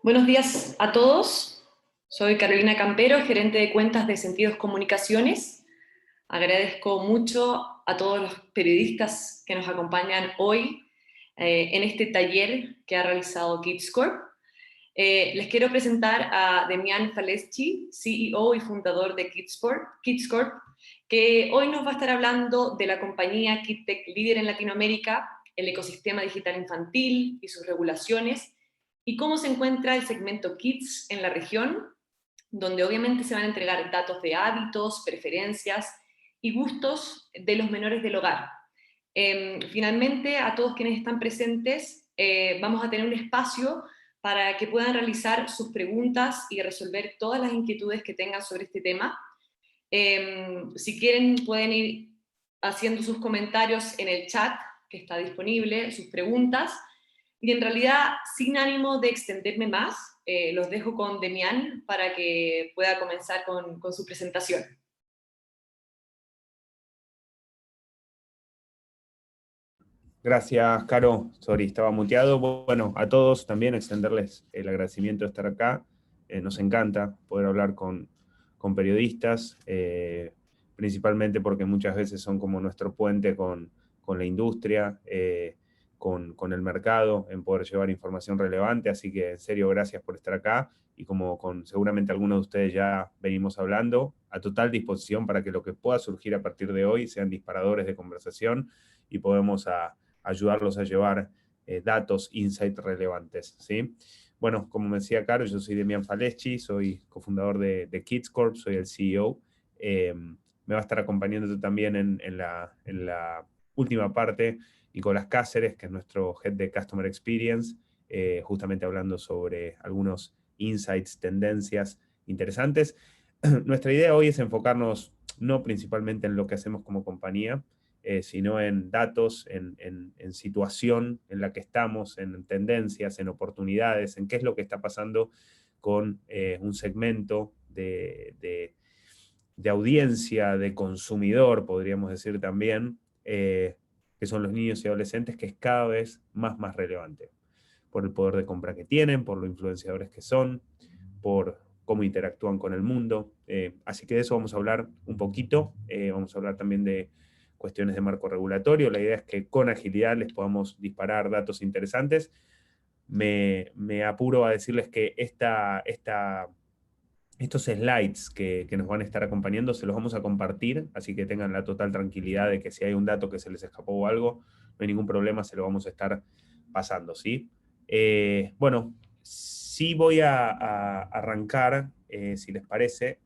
Buenos días a todos. Soy Carolina Campero, gerente de cuentas de Sentidos Comunicaciones. Agradezco mucho a todos los periodistas que nos acompañan hoy en este taller que ha realizado Kids Corp. Les quiero presentar a Demian Faleschi, CEO y fundador de Kids Corp, que hoy nos va a estar hablando de la compañía KidTech líder en Latinoamérica, el ecosistema digital infantil y sus regulaciones, y cómo se encuentra el segmento Kids en la región, donde obviamente se van a entregar datos de hábitos, preferencias y gustos de los menores del hogar. Finalmente, a todos quienes están presentes, vamos a tener un espacio para que puedan realizar sus preguntas y resolver todas las inquietudes que tengan sobre este tema. Si quieren, pueden ir haciendo sus comentarios en el chat que está disponible, sus preguntas. Y en realidad, sin ánimo de extenderme más, los dejo con Demian para que pueda comenzar con su presentación. Gracias, Caro. Sorry, estaba muteado. Bueno, a todos también extenderles el agradecimiento de estar acá. Nos encanta poder hablar con periodistas, principalmente porque muchas veces son como nuestro puente con la industria, con el mercado, en poder llevar información relevante. Así que, en serio, gracias por estar acá. Y como con seguramente algunos de ustedes ya venimos hablando, a total disposición para que lo que pueda surgir a partir de hoy sean disparadores de conversación y podemos ayudarlos a llevar datos, insights relevantes, ¿sí? Bueno, como me decía Caro, yo soy Demian Faleschi, soy cofundador de Kids Corp, soy el CEO. Me va a estar acompañando también en la última parte Nicolás Cáceres, que es nuestro Head de Customer Experience, justamente hablando sobre algunos insights, tendencias interesantes. Nuestra idea hoy es enfocarnos no principalmente en lo que hacemos como compañía, sino en datos, en situación en la que estamos, en tendencias, en oportunidades, en qué es lo que está pasando con un segmento de audiencia, de consumidor, podríamos decir también, que son los niños y adolescentes, que es cada vez más relevante, por el poder de compra que tienen, por los influenciadores que son, por cómo interactúan con el mundo. Así que de eso vamos a hablar un poquito. Vamos a hablar también de cuestiones de marco regulatorio. La idea es que con agilidad les podamos disparar datos interesantes. Me apuro a decirles que estos slides que nos van a estar acompañando se los vamos a compartir, así que tengan la total tranquilidad de que si hay un dato que se les escapó o algo, no hay ningún problema, se lo vamos a estar pasando, ¿sí? Bueno, sí voy a arrancar, si les parece,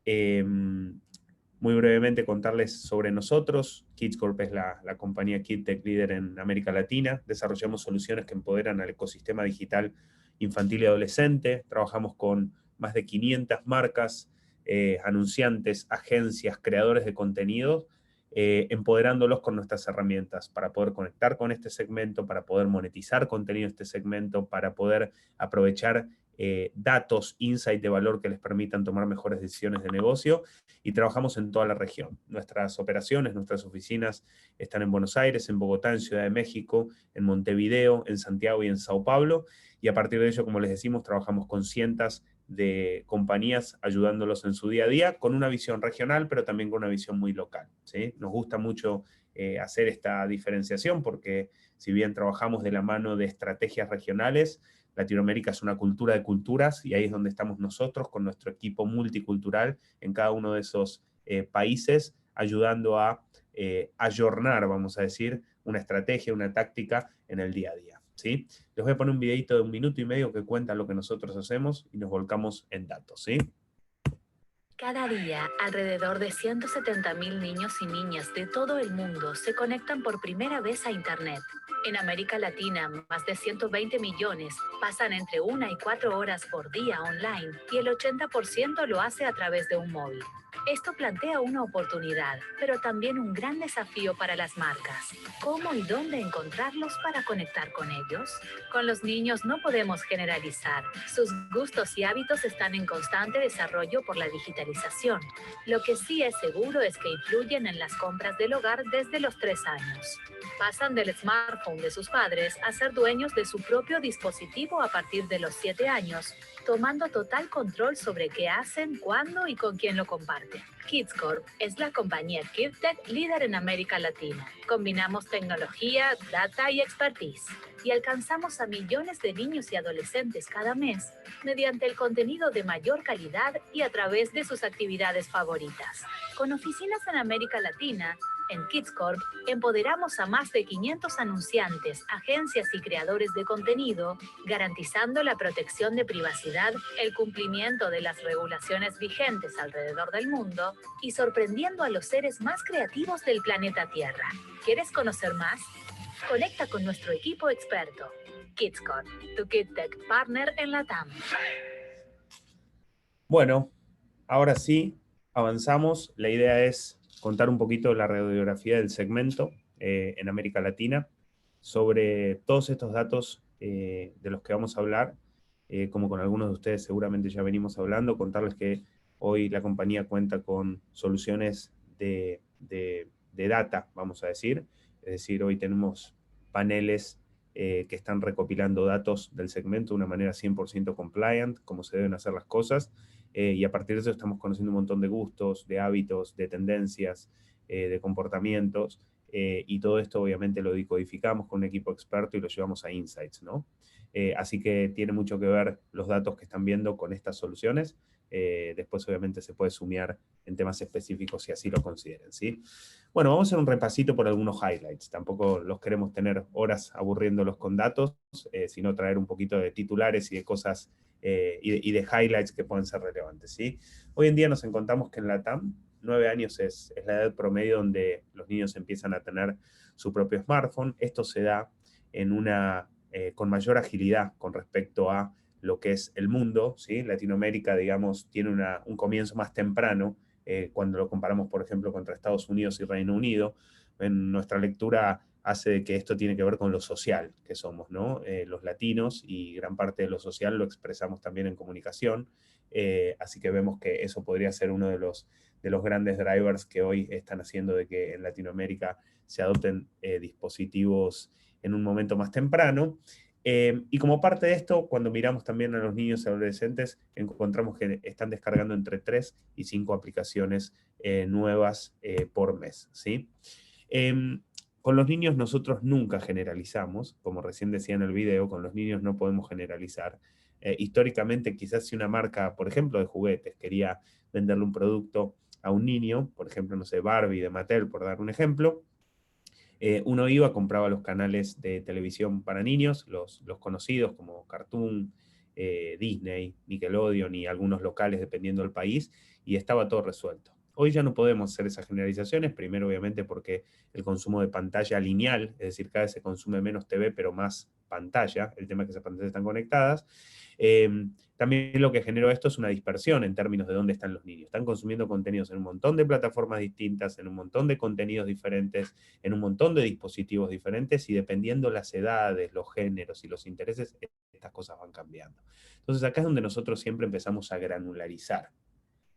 muy brevemente contarles sobre nosotros. Kids Corp es la compañía KidTech líder en América Latina. Desarrollamos soluciones que empoderan al ecosistema digital infantil y adolescente. Trabajamos con más de 500 marcas, anunciantes, agencias, creadores de contenido, empoderándolos con nuestras herramientas para poder conectar con este segmento, para poder monetizar contenido de este segmento, para poder aprovechar datos, insight de valor que les permitan tomar mejores decisiones de negocio, y trabajamos en toda la región. Nuestras operaciones, nuestras oficinas están en Buenos Aires, en Bogotá, en Ciudad de México, en Montevideo, en Santiago y en Sao Paulo, y a partir de ello, como les decimos, trabajamos con cientos de compañías ayudándolos en su día a día, con una visión regional, pero también con una visión muy local, ¿sí? Nos gusta mucho hacer esta diferenciación porque si bien trabajamos de la mano de estrategias regionales, Latinoamérica es una cultura de culturas y ahí es donde estamos nosotros con nuestro equipo multicultural en cada uno de esos países, ayudando a ayornar, vamos a decir, una estrategia, una táctica en el día a día, ¿sí? Les voy a poner un videito de 1 minuto y medio que cuenta lo que nosotros hacemos y nos volcamos en datos, ¿sí? Cada día, alrededor de 170.000 niños y niñas de todo el mundo se conectan por primera vez a Internet. En América Latina, más de 120 millones pasan entre 1 y 4 horas por día online y el 80% lo hace a través de un móvil. Esto plantea una oportunidad, pero también un gran desafío para las marcas. ¿Cómo y dónde encontrarlos para conectar con ellos? Con los niños no podemos generalizar. Sus gustos y hábitos están en constante desarrollo por la digitalización. Lo que sí es seguro es que influyen en las compras del hogar desde los 3 años. Pasan del smartphone de sus padres a ser dueños de su propio dispositivo a partir de los 7 años, tomando total control sobre qué hacen, cuándo y con quién lo comparten. Kids Corp es la compañía KidTech líder en América Latina. Combinamos tecnología, data y expertise y alcanzamos a millones de niños y adolescentes cada mes mediante el contenido de mayor calidad y a través de sus actividades favoritas. Con oficinas en América Latina, en Kids Corp empoderamos a más de 500 anunciantes, agencias y creadores de contenido, garantizando la protección de privacidad, el cumplimiento de las regulaciones vigentes alrededor del mundo y sorprendiendo a los seres más creativos del planeta Tierra. ¿Quieres conocer más? Conecta con nuestro equipo experto. Kids Corp, tu KidTech partner en LATAM. Bueno, ahora sí, avanzamos. La idea es contar un poquito la radiografía del segmento en América Latina sobre todos estos datos de los que vamos a hablar, como con algunos de ustedes seguramente ya venimos hablando, contarles que hoy la compañía cuenta con soluciones de data, vamos a decir. Es decir, hoy tenemos paneles que están recopilando datos del segmento de una manera 100% compliant, como se deben hacer las cosas. Y a partir de eso estamos conociendo un montón de gustos, de hábitos, de tendencias, de comportamientos, y todo esto obviamente lo decodificamos con un equipo experto y lo llevamos a Insights, ¿no? Así que tiene mucho que ver los datos que están viendo con estas soluciones. Después obviamente se puede sumear en temas específicos si así lo consideren, ¿sí? Bueno, vamos a hacer un repasito por algunos highlights. Tampoco los queremos tener horas aburriéndolos con datos, sino traer un poquito de titulares y de cosas y de highlights que pueden ser relevantes, ¿sí? Hoy en día nos encontramos que en la TAM 9 años es la edad promedio donde los niños empiezan a tener su propio smartphone. Esto se da en con mayor agilidad con respecto a lo que es el mundo, ¿sí? Latinoamérica, digamos, tiene un comienzo más temprano cuando lo comparamos, por ejemplo, contra Estados Unidos y Reino Unido. En nuestra lectura hace de que esto tiene que ver con lo social que somos, ¿no? Los latinos, y gran parte de lo social lo expresamos también en comunicación, así que vemos que eso podría ser uno de los grandes drivers que hoy están haciendo de que en Latinoamérica se adopten dispositivos en un momento más temprano. Y como parte de esto, cuando miramos también a los niños y adolescentes, encontramos que están descargando entre 3 y 5 aplicaciones nuevas por mes, ¿sí? Con los niños nosotros nunca generalizamos, como recién decía en el video, con los niños no podemos generalizar. Históricamente, quizás si una marca, por ejemplo, de juguetes, quería venderle un producto a un niño, por ejemplo, no sé, Barbie de Mattel, por dar un ejemplo, uno iba, compraba los canales de televisión para niños, los conocidos como Cartoon, Disney, Nickelodeon y algunos locales dependiendo del país, y estaba todo resuelto. Hoy ya no podemos hacer esas generalizaciones, primero obviamente porque el consumo de pantalla lineal, es decir, cada vez se consume menos TV, pero más pantalla, el tema es que esas pantallas están conectadas. También lo que generó esto es una dispersión en términos de dónde están los niños. Están consumiendo contenidos en un montón de plataformas distintas, en un montón de contenidos diferentes, en un montón de dispositivos diferentes, y dependiendo las edades, los géneros y los intereses, estas cosas van cambiando. Entonces acá es donde nosotros siempre empezamos a granularizar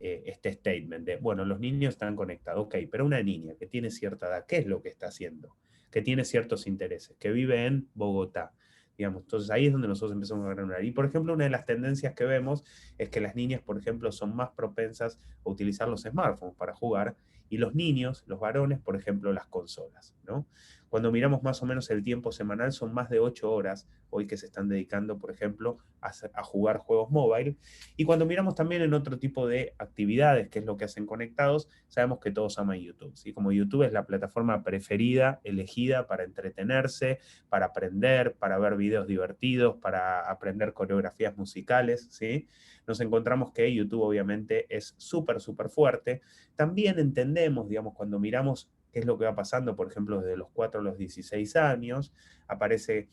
este statement de, bueno, los niños están conectados, ok, pero una niña que tiene cierta edad, ¿qué es lo que está haciendo? Que tiene ciertos intereses, que vive en Bogotá, digamos. Entonces ahí es donde nosotros empezamos a granular. Y por ejemplo, una de las tendencias que vemos es que las niñas, por ejemplo, son más propensas a utilizar los smartphones para jugar, y los niños, los varones, por ejemplo, las consolas, ¿no? Cuando miramos más o menos el tiempo semanal, son más de 8 horas hoy que se están dedicando, por ejemplo, a jugar juegos móvil. Y cuando miramos también en otro tipo de actividades, que es lo que hacen conectados, sabemos que todos aman YouTube, ¿sí? Como YouTube es la plataforma preferida, elegida para entretenerse, para aprender, para ver videos divertidos, para aprender coreografías musicales, ¿sí? Nos encontramos que YouTube obviamente es súper, súper fuerte. También entendemos, digamos, cuando miramos qué es lo que va pasando, por ejemplo, desde los 4 a los 16 años, aparece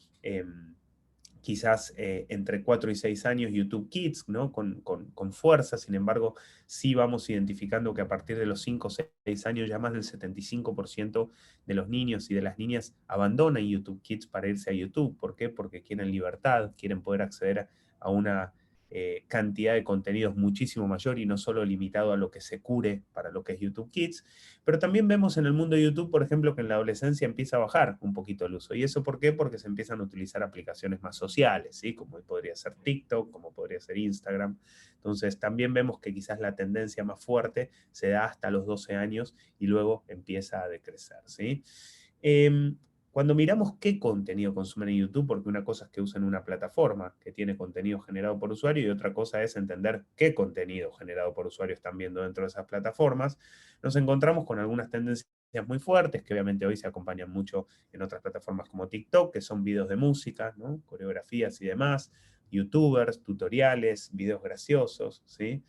quizás entre 4 y 6 años YouTube Kids, ¿no? Con fuerza. Sin embargo, sí vamos identificando que a partir de los 5 o 6 años ya más del 75% de los niños y de las niñas abandonan YouTube Kids para irse a YouTube. ¿Por qué? Porque quieren libertad, quieren poder acceder a una cantidad de contenidos muchísimo mayor y no solo limitado a lo que se cure para lo que es YouTube Kids. Pero también vemos en el mundo de YouTube, por ejemplo, que en la adolescencia empieza a bajar un poquito el uso. ¿Y eso por qué? Porque se empiezan a utilizar aplicaciones más sociales, ¿sí? Como podría ser TikTok, como podría ser Instagram. Entonces también vemos que quizás la tendencia más fuerte se da hasta los 12 años y luego empieza a decrecer, ¿sí? Cuando miramos qué contenido consumen en YouTube, porque una cosa es que usen una plataforma que tiene contenido generado por usuario y otra cosa es entender qué contenido generado por usuario están viendo dentro de esas plataformas, nos encontramos con algunas tendencias muy fuertes que obviamente hoy se acompañan mucho en otras plataformas como TikTok, que son videos de música, ¿no? Coreografías y demás, youtubers, tutoriales, videos graciosos, ¿sí?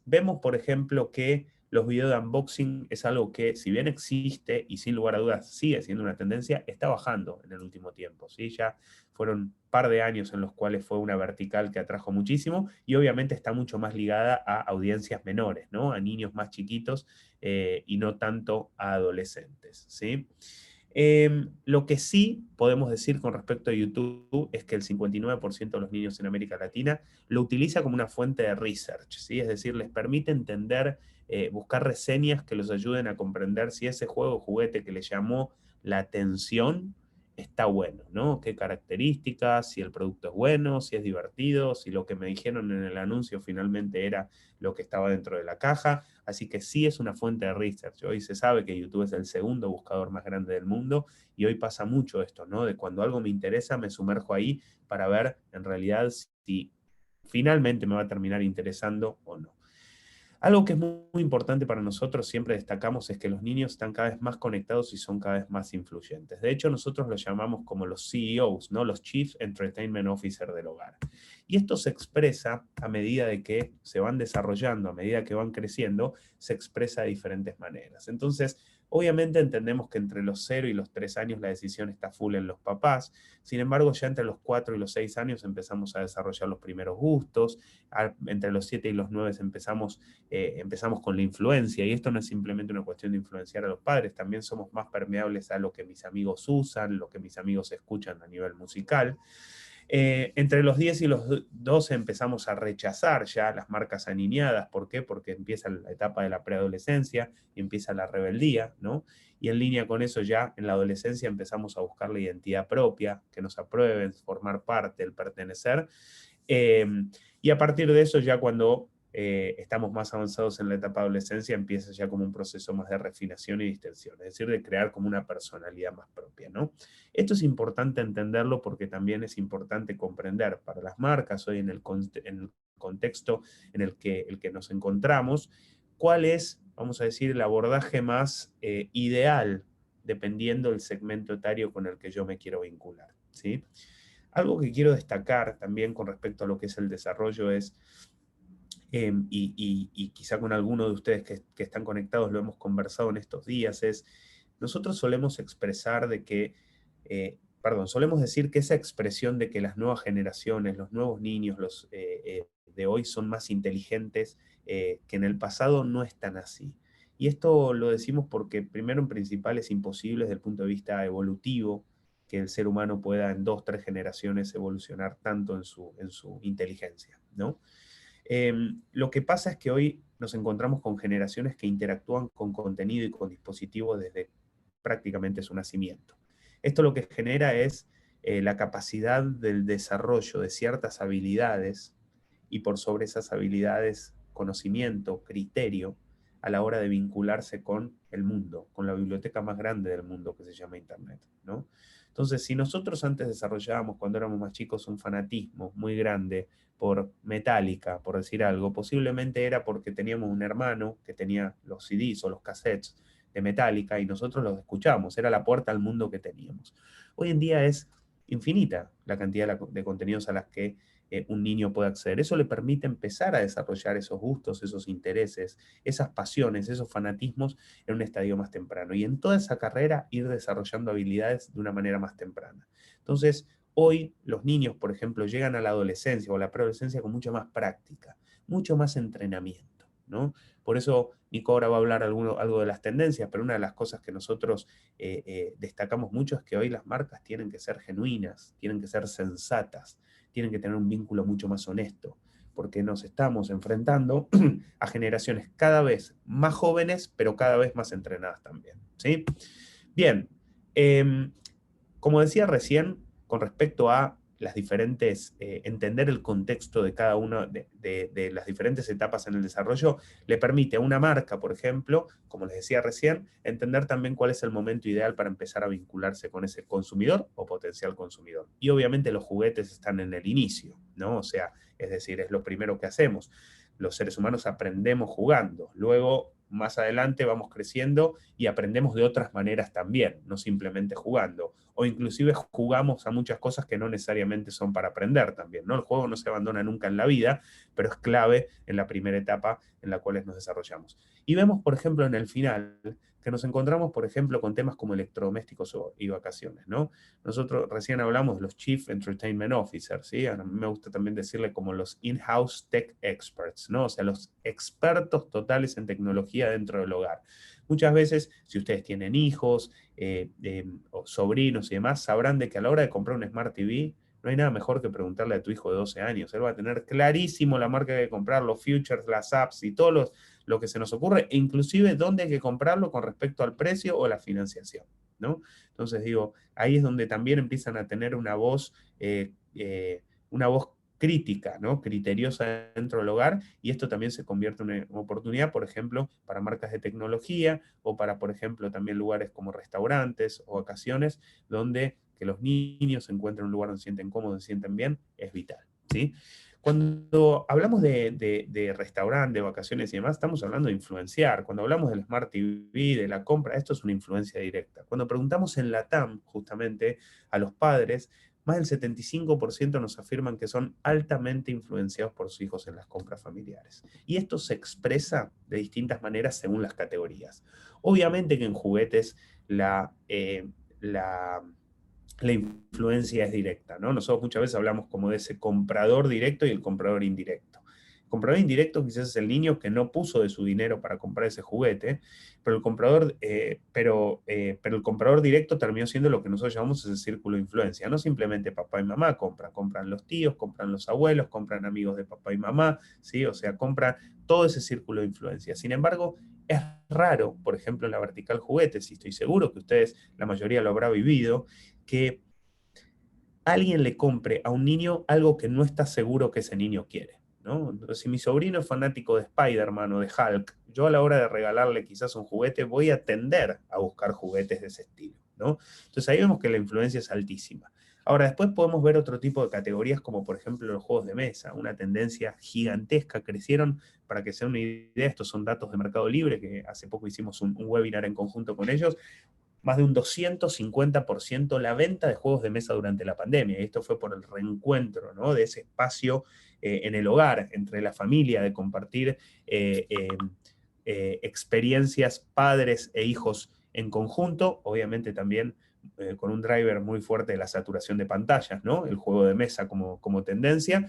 Vemos, por ejemplo, que los videos de unboxing es algo que, si bien existe y sin lugar a dudas sigue siendo una tendencia, está bajando en el último tiempo, ¿sí? Ya fueron un par de años en los cuales fue una vertical que atrajo muchísimo y obviamente está mucho más ligada a audiencias menores, ¿no? A niños más chiquitos y no tanto a adolescentes, ¿sí? Lo que sí podemos decir con respecto a YouTube es que el 59% de los niños en América Latina lo utiliza como una fuente de research, ¿sí? Es decir, les permite entender, buscar reseñas que los ayuden a comprender si ese juego o juguete que les llamó la atención está bueno, ¿no? ¿Qué características? Si el producto es bueno, si es divertido, si lo que me dijeron en el anuncio finalmente era lo que estaba dentro de la caja. Así que sí es una fuente de research. Hoy se sabe que YouTube es el segundo buscador más grande del mundo y hoy pasa mucho esto, ¿no? De cuando algo me interesa, me sumerjo ahí para ver en realidad si finalmente me va a terminar interesando o no. Algo que es muy importante para nosotros, siempre destacamos, es que los niños están cada vez más conectados y son cada vez más influyentes. De hecho, nosotros los llamamos como los CEOs, ¿no? Los Chief Entertainment Officer del hogar. Y esto se expresa a medida de que se van desarrollando, a medida que van creciendo, se expresa de diferentes maneras. Entonces, obviamente entendemos que entre los 0 y los 3 años la decisión está full en los papás. Sin embargo, ya entre los 4 y los 6 años empezamos a desarrollar los primeros gustos. Entre los 7 y los 9 empezamos con la influencia, y esto no es simplemente una cuestión de influenciar a los padres, también somos más permeables a lo que mis amigos usan, lo que mis amigos escuchan a nivel musical. Entre los 10 y los 12 empezamos a rechazar ya las marcas aniñadas. ¿Por qué? Porque empieza la etapa de la preadolescencia y empieza la rebeldía, ¿no? Y en línea con eso ya en la adolescencia empezamos a buscar la identidad propia, que nos aprueben, formar parte, el pertenecer. Y a partir de eso ya cuando estamos más avanzados en la etapa de adolescencia, empieza ya como un proceso más de refinación y distensión, es decir, de crear como una personalidad más propia, ¿no? Esto es importante entenderlo porque también es importante comprender para las marcas hoy en el contexto en el que nos encontramos, cuál es, vamos a decir, el abordaje más ideal dependiendo del segmento etario con el que yo me quiero vincular, ¿sí? Algo que quiero destacar también con respecto a lo que es el desarrollo es, y quizá con alguno de ustedes que están conectados lo hemos conversado en estos días, es nosotros solemos expresar de que, solemos decir que esa expresión de que las nuevas generaciones, los nuevos niños, los de hoy son más inteligentes que en el pasado, no es tan así. Y esto lo decimos porque primero en principal es imposible desde el punto de vista evolutivo que el ser humano pueda en 2, 3 generaciones evolucionar tanto en su inteligencia, ¿no? Lo que pasa es que hoy nos encontramos con generaciones que interactúan con contenido y con dispositivos desde prácticamente su nacimiento. Esto lo que genera es la capacidad del desarrollo de ciertas habilidades y por sobre esas habilidades, conocimiento, criterio, a la hora de vincularse con el mundo, con la biblioteca más grande del mundo que se llama Internet, ¿no? Entonces, si nosotros antes desarrollábamos cuando éramos más chicos un fanatismo muy grande por Metallica, por decir algo, posiblemente era porque teníamos un hermano que tenía los CDs o los cassettes de Metallica y nosotros los escuchamos, era la puerta al mundo que teníamos. Hoy en día es infinita la cantidad de contenidos a las que un niño puede acceder. Eso le permite empezar a desarrollar esos gustos, esos intereses, esas pasiones, esos fanatismos en un estadio más temprano. Y en toda esa carrera ir desarrollando habilidades de una manera más temprana. Entonces, hoy los niños, por ejemplo, llegan a la adolescencia o a la preadolescencia con mucha más práctica, mucho más entrenamiento, ¿no? Por eso Nico ahora va a hablar algo de las tendencias, pero una de las cosas que nosotros destacamos mucho es que hoy las marcas tienen que ser genuinas, tienen que ser sensatas, tienen que tener un vínculo mucho más honesto, porque nos estamos enfrentando a generaciones cada vez más jóvenes, pero cada vez más entrenadas también, ¿sí? Bien, como decía recién, con respecto a las diferentes, entender el contexto de cada una de las diferentes etapas en el desarrollo, le permite a una marca, por ejemplo, como les decía recién, entender también cuál es el momento ideal para empezar a vincularse con ese consumidor o potencial consumidor. Y obviamente los juguetes están en el inicio, ¿no? O sea, es decir, es lo primero que hacemos. Los seres humanos aprendemos jugando, luego más adelante vamos creciendo y aprendemos de otras maneras también, no simplemente jugando. O inclusive jugamos a muchas cosas que no necesariamente son para aprender también, ¿no? El juego no se abandona nunca en la vida, pero es clave en la primera etapa en la cual nos desarrollamos. Y vemos, por ejemplo, en el final, que nos encontramos, por ejemplo, con temas como electrodomésticos y vacaciones, ¿no? Nosotros recién hablamos de los Chief Entertainment Officers, ¿sí? A mí me gusta también decirle como los in-house tech experts, ¿no? O sea, los expertos totales en tecnología dentro del hogar. Muchas veces, si ustedes tienen hijos, o sobrinos y demás, sabrán de que a la hora de comprar un Smart TV, no hay nada mejor que preguntarle a tu hijo de 12 años. Él va a tener clarísimo la marca que hay que comprar, los features, las apps y todo lo que se nos ocurre, e inclusive dónde hay que comprarlo con respecto al precio o la financiación, ¿no? Entonces digo, ahí es donde también empiezan a tener una voz crítica, ¿no? Criteriosa dentro del hogar, y esto también se convierte en una oportunidad, por ejemplo, para marcas de tecnología o para, por ejemplo, también lugares como restaurantes o vacaciones, donde que los niños se encuentren en un lugar donde se sienten cómodos, se sienten bien, es vital, ¿sí? Cuando hablamos de restaurante, de vacaciones y demás, estamos hablando de influenciar. Cuando hablamos del Smart TV, de la compra, esto es una influencia directa. Cuando preguntamos en la TAM, justamente, a los padres, más del 75% nos afirman que son altamente influenciados por sus hijos en las compras familiares. Y esto se expresa de distintas maneras según las categorías. Obviamente que en juguetes la influencia es directa, ¿no? Nosotros muchas veces hablamos como de ese comprador directo y el comprador indirecto. El comprador indirecto quizás es el niño que no puso de su dinero para comprar ese juguete, pero el comprador directo terminó siendo lo que nosotros llamamos ese círculo de influencia. No simplemente papá y mamá compran los tíos, compran los abuelos, compran amigos de papá y mamá, ¿sí? O sea, compran todo ese círculo de influencia. Sin embargo, es raro, por ejemplo, en la vertical juguetes, y estoy seguro que ustedes, la mayoría lo habrá vivido, que alguien le compre a un niño algo que no está seguro que ese niño quiere, ¿no? Entonces, si mi sobrino es fanático de Spider-Man o de Hulk, yo a la hora de regalarle quizás un juguete voy a tender a buscar juguetes de ese estilo, ¿no? Entonces ahí vemos que la influencia es altísima. Ahora, después podemos ver otro tipo de categorías como por ejemplo los juegos de mesa, una tendencia gigantesca, crecieron, para que se den una idea, estos son datos de Mercado Libre, que hace poco hicimos un webinar en conjunto con ellos, más de un 250% la venta de juegos de mesa durante la pandemia. Y esto fue por el reencuentro, ¿no? De ese espacio en el hogar, entre la familia, de compartir experiencias padres e hijos en conjunto, obviamente también con un driver muy fuerte de la saturación de pantallas, ¿no? El juego de mesa como tendencia.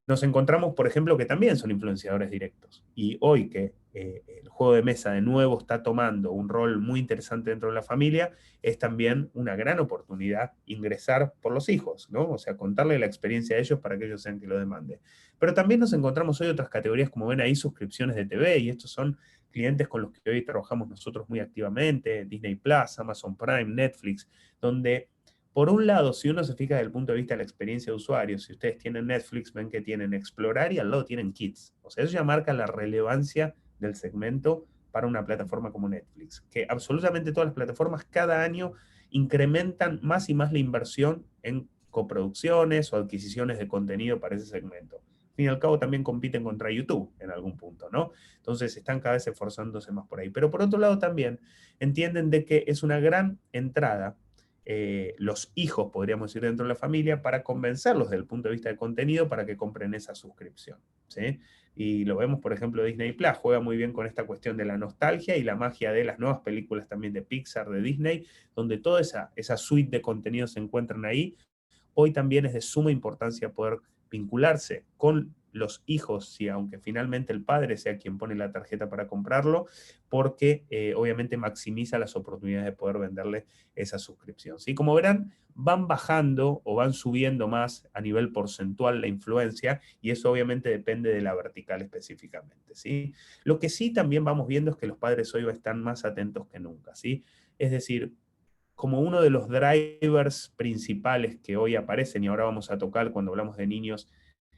Nos encontramos, por ejemplo, que también son influenciadores directos. Y hoy que el juego de mesa de nuevo está tomando un rol muy interesante dentro de la familia, es también una gran oportunidad ingresar por los hijos, ¿no? O sea, contarle la experiencia a ellos para que ellos sean que lo demanden. Pero también nos encontramos hoy otras categorías, como ven ahí, suscripciones de TV, y estos son clientes con los que hoy trabajamos nosotros muy activamente, Disney Plus, Amazon Prime, Netflix, donde por un lado, si uno se fija desde el punto de vista de la experiencia de usuario, si ustedes tienen Netflix, ven que tienen Explorar y al lado tienen Kids. O sea, eso ya marca la relevancia del segmento para una plataforma como Netflix, que absolutamente todas las plataformas cada año incrementan más y más la inversión en coproducciones o adquisiciones de contenido para ese segmento. Al fin y al cabo también compiten contra YouTube en algún punto, ¿no? Entonces están cada vez esforzándose más por ahí. Pero por otro lado también entienden de que es una gran entrada los hijos, podríamos decir, dentro de la familia, para convencerlos desde el punto de vista de contenido para que compren esa suscripción, ¿sí? Y lo vemos, por ejemplo, Disney Plus juega muy bien con esta cuestión de la nostalgia y la magia de las nuevas películas también de Pixar, de Disney, donde toda esa suite de contenidos se encuentran ahí. Hoy también es de suma importancia poder vincularse con los hijos, si aunque finalmente el padre sea quien pone la tarjeta para comprarlo, porque obviamente maximiza las oportunidades de poder venderle esa suscripción, ¿sí? Como verán, van bajando o van subiendo más a nivel porcentual la influencia, y eso obviamente depende de la vertical específicamente, ¿sí? Lo que sí también vamos viendo es que los padres hoy están más atentos que nunca, ¿sí? Es decir, como uno de los drivers principales que hoy aparecen, y ahora vamos a tocar cuando hablamos de niños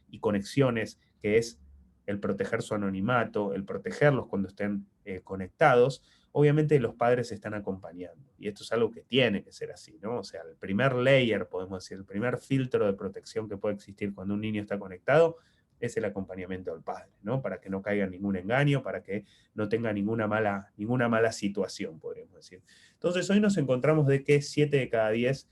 y conexiones, que es el proteger su anonimato, el protegerlos cuando estén conectados, obviamente los padres se están acompañando. Y esto es algo que tiene que ser así, ¿no? O sea, el primer layer, podemos decir, el primer filtro de protección que puede existir cuando un niño está conectado es el acompañamiento del padre, ¿no? Para que no caiga en ningún engaño, para que no tenga ninguna mala situación, podríamos decir. Entonces hoy nos encontramos de que 7 de cada 10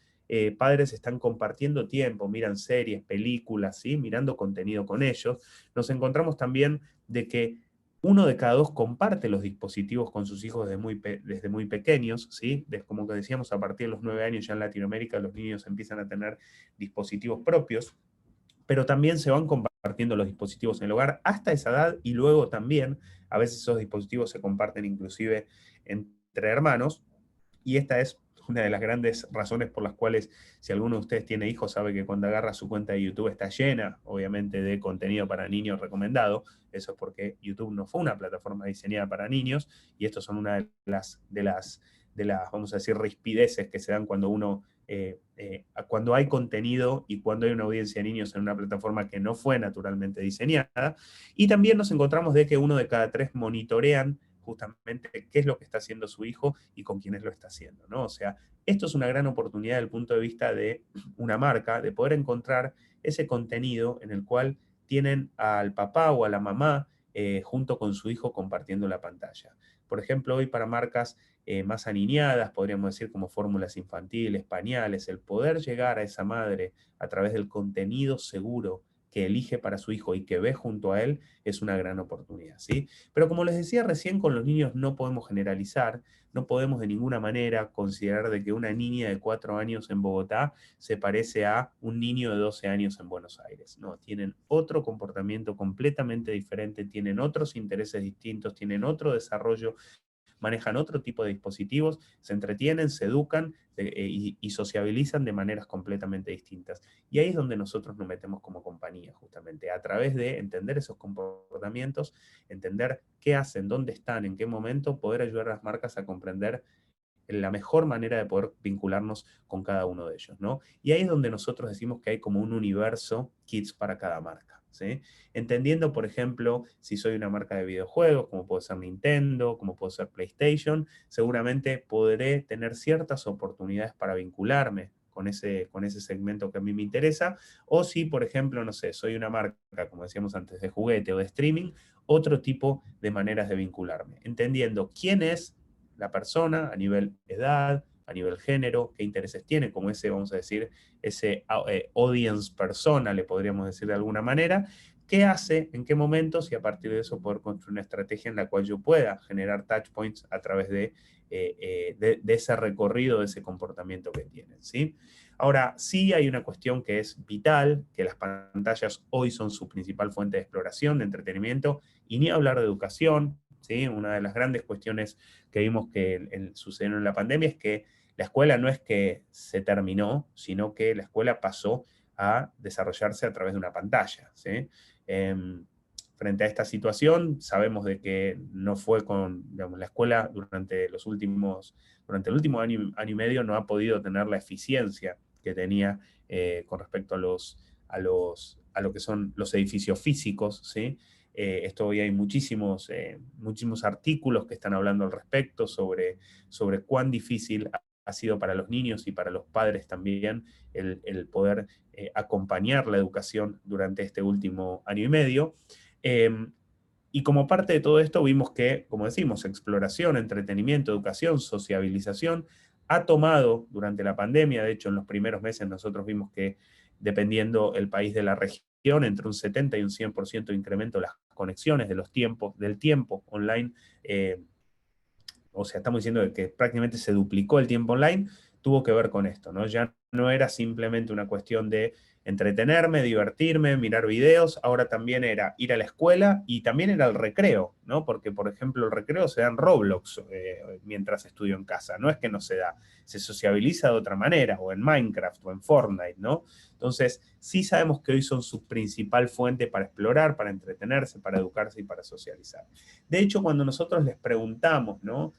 padres están compartiendo tiempo, miran series, películas, ¿sí? Mirando contenido con ellos. Nos encontramos también de que 1 de cada 2 comparte los dispositivos con sus hijos desde muy pequeños, ¿sí? Como que decíamos, a partir de los 9 años ya en Latinoamérica los niños empiezan a tener dispositivos propios, pero también se van compartiendo los dispositivos en el hogar hasta esa edad, y luego también a veces esos dispositivos se comparten inclusive entre hermanos, y esta es una de las grandes razones por las cuales, si alguno de ustedes tiene hijos, sabe que cuando agarra su cuenta de YouTube está llena, obviamente, de contenido para niños recomendado. Eso es porque YouTube no fue una plataforma diseñada para niños, y estas son una de las, vamos a decir, rispideces que se dan cuando cuando hay contenido y cuando hay una audiencia de niños en una plataforma que no fue naturalmente diseñada. Y también nos encontramos de que 1 de cada 3 monitorean justamente qué es lo que está haciendo su hijo y con quiénes lo está haciendo, ¿no? O sea, esto es una gran oportunidad desde el punto de vista de una marca, de poder encontrar ese contenido en el cual tienen al papá o a la mamá junto con su hijo compartiendo la pantalla. Por ejemplo, hoy para marcas más aniñadas, podríamos decir, como fórmulas infantiles, pañales, el poder llegar a esa madre a través del contenido seguro que elige para su hijo y que ve junto a él, es una gran oportunidad, ¿sí? Pero como les decía recién, con los niños no podemos generalizar, no podemos de ninguna manera considerar de que una niña de 4 años en Bogotá se parece a un niño de 12 años en Buenos Aires. No, tienen otro comportamiento completamente diferente, tienen otros intereses distintos, tienen otro desarrollo, manejan otro tipo de dispositivos, se entretienen, se educan y sociabilizan de maneras completamente distintas. Y ahí es donde nosotros nos metemos como compañía, justamente, a través de entender esos comportamientos, entender qué hacen, dónde están, en qué momento, poder ayudar a las marcas a comprender la mejor manera de poder vincularnos con cada uno de ellos, ¿no? Y ahí es donde nosotros decimos que hay como un universo Kids para cada marca, ¿sí? Entendiendo, por ejemplo, si soy una marca de videojuegos, como puede ser Nintendo, como puede ser PlayStation, seguramente podré tener ciertas oportunidades para vincularme con ese segmento que a mí me interesa, o si, por ejemplo, no sé, soy una marca, como decíamos antes, de juguete o de streaming, otro tipo de maneras de vincularme, entendiendo quién es la persona a nivel edad, a nivel género, qué intereses tiene, como ese, vamos a decir, ese audience persona, le podríamos decir de alguna manera, qué hace, en qué momentos, y a partir de eso poder construir una estrategia en la cual yo pueda generar touch points a través de ese recorrido, de ese comportamiento que tienen, ¿sí? Ahora, sí hay una cuestión que es vital, que las pantallas hoy son su principal fuente de exploración, de entretenimiento, y ni hablar de educación, ¿sí? Una de las grandes cuestiones que vimos que sucedieron en la pandemia es que la escuela no es que se terminó, sino que la escuela pasó a desarrollarse a través de una pantalla, ¿sí? Frente a esta situación, sabemos de que no fue digamos, la escuela durante el último año y medio no ha podido tener la eficiencia que tenía con respecto a lo que son los edificios físicos, ¿sí? Esto hoy hay muchísimos artículos que están hablando al respecto sobre cuán difícil ha sido para los niños y para los padres también el poder acompañar la educación durante este último año y medio. Y como parte de todo esto vimos que, como decimos, exploración, entretenimiento, educación, sociabilización, ha tomado durante la pandemia. De hecho, en los primeros meses nosotros vimos que, dependiendo el país de la región, entre un 70 y un 100% de incremento de las conexiones, del tiempo online. O sea, estamos diciendo que prácticamente se duplicó el tiempo online, tuvo que ver con esto, ¿no? Ya no era simplemente una cuestión de entretenerme, divertirme, mirar videos, ahora también era ir a la escuela y también era el recreo, ¿no? Porque, por ejemplo, el recreo se da en Roblox mientras estudio en casa, no es que no se da, se sociabiliza de otra manera, o en Minecraft, o en Fortnite, ¿no? Entonces, sí sabemos que hoy son su principal fuente para explorar, para entretenerse, para educarse y para socializar. De hecho, cuando nosotros les preguntamos, ¿no?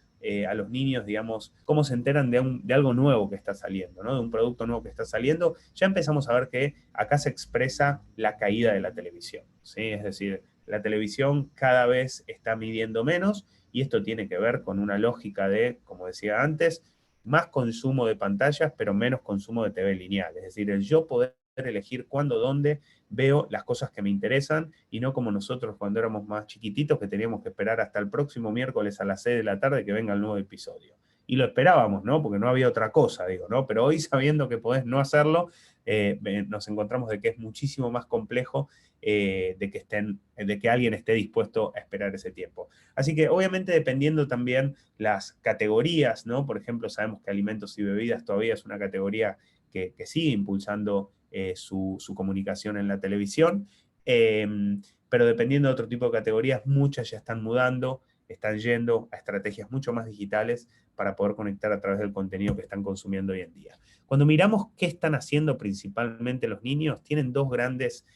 A los niños, digamos, cómo se enteran de algo nuevo que está saliendo, ¿no? De un producto nuevo que está saliendo, ya empezamos a ver que acá se expresa la caída de la televisión, ¿sí? Es decir, la televisión cada vez está midiendo menos y esto tiene que ver con una lógica de, como decía antes, más consumo de pantallas, pero menos consumo de TV lineal. Es decir, el yo poder elegir cuándo, dónde veo las cosas que me interesan y no como nosotros cuando éramos más chiquititos que teníamos que esperar hasta el próximo miércoles a las 6 de la tarde que venga el nuevo episodio. Y lo esperábamos, ¿no? Porque no había otra cosa, digo, ¿no? Pero hoy sabiendo que podés no hacerlo, nos encontramos de que es muchísimo más complejo de que alguien esté dispuesto a esperar ese tiempo. Así que obviamente dependiendo también las categorías, ¿no? Por ejemplo, sabemos que alimentos y bebidas todavía es una categoría que sigue impulsando su comunicación en la televisión, pero dependiendo de otro tipo de categorías, muchas ya están mudando, están yendo a estrategias mucho más digitales para poder conectar a través del contenido que están consumiendo hoy en día. Cuando miramos qué están haciendo principalmente los niños, tienen dos grandes,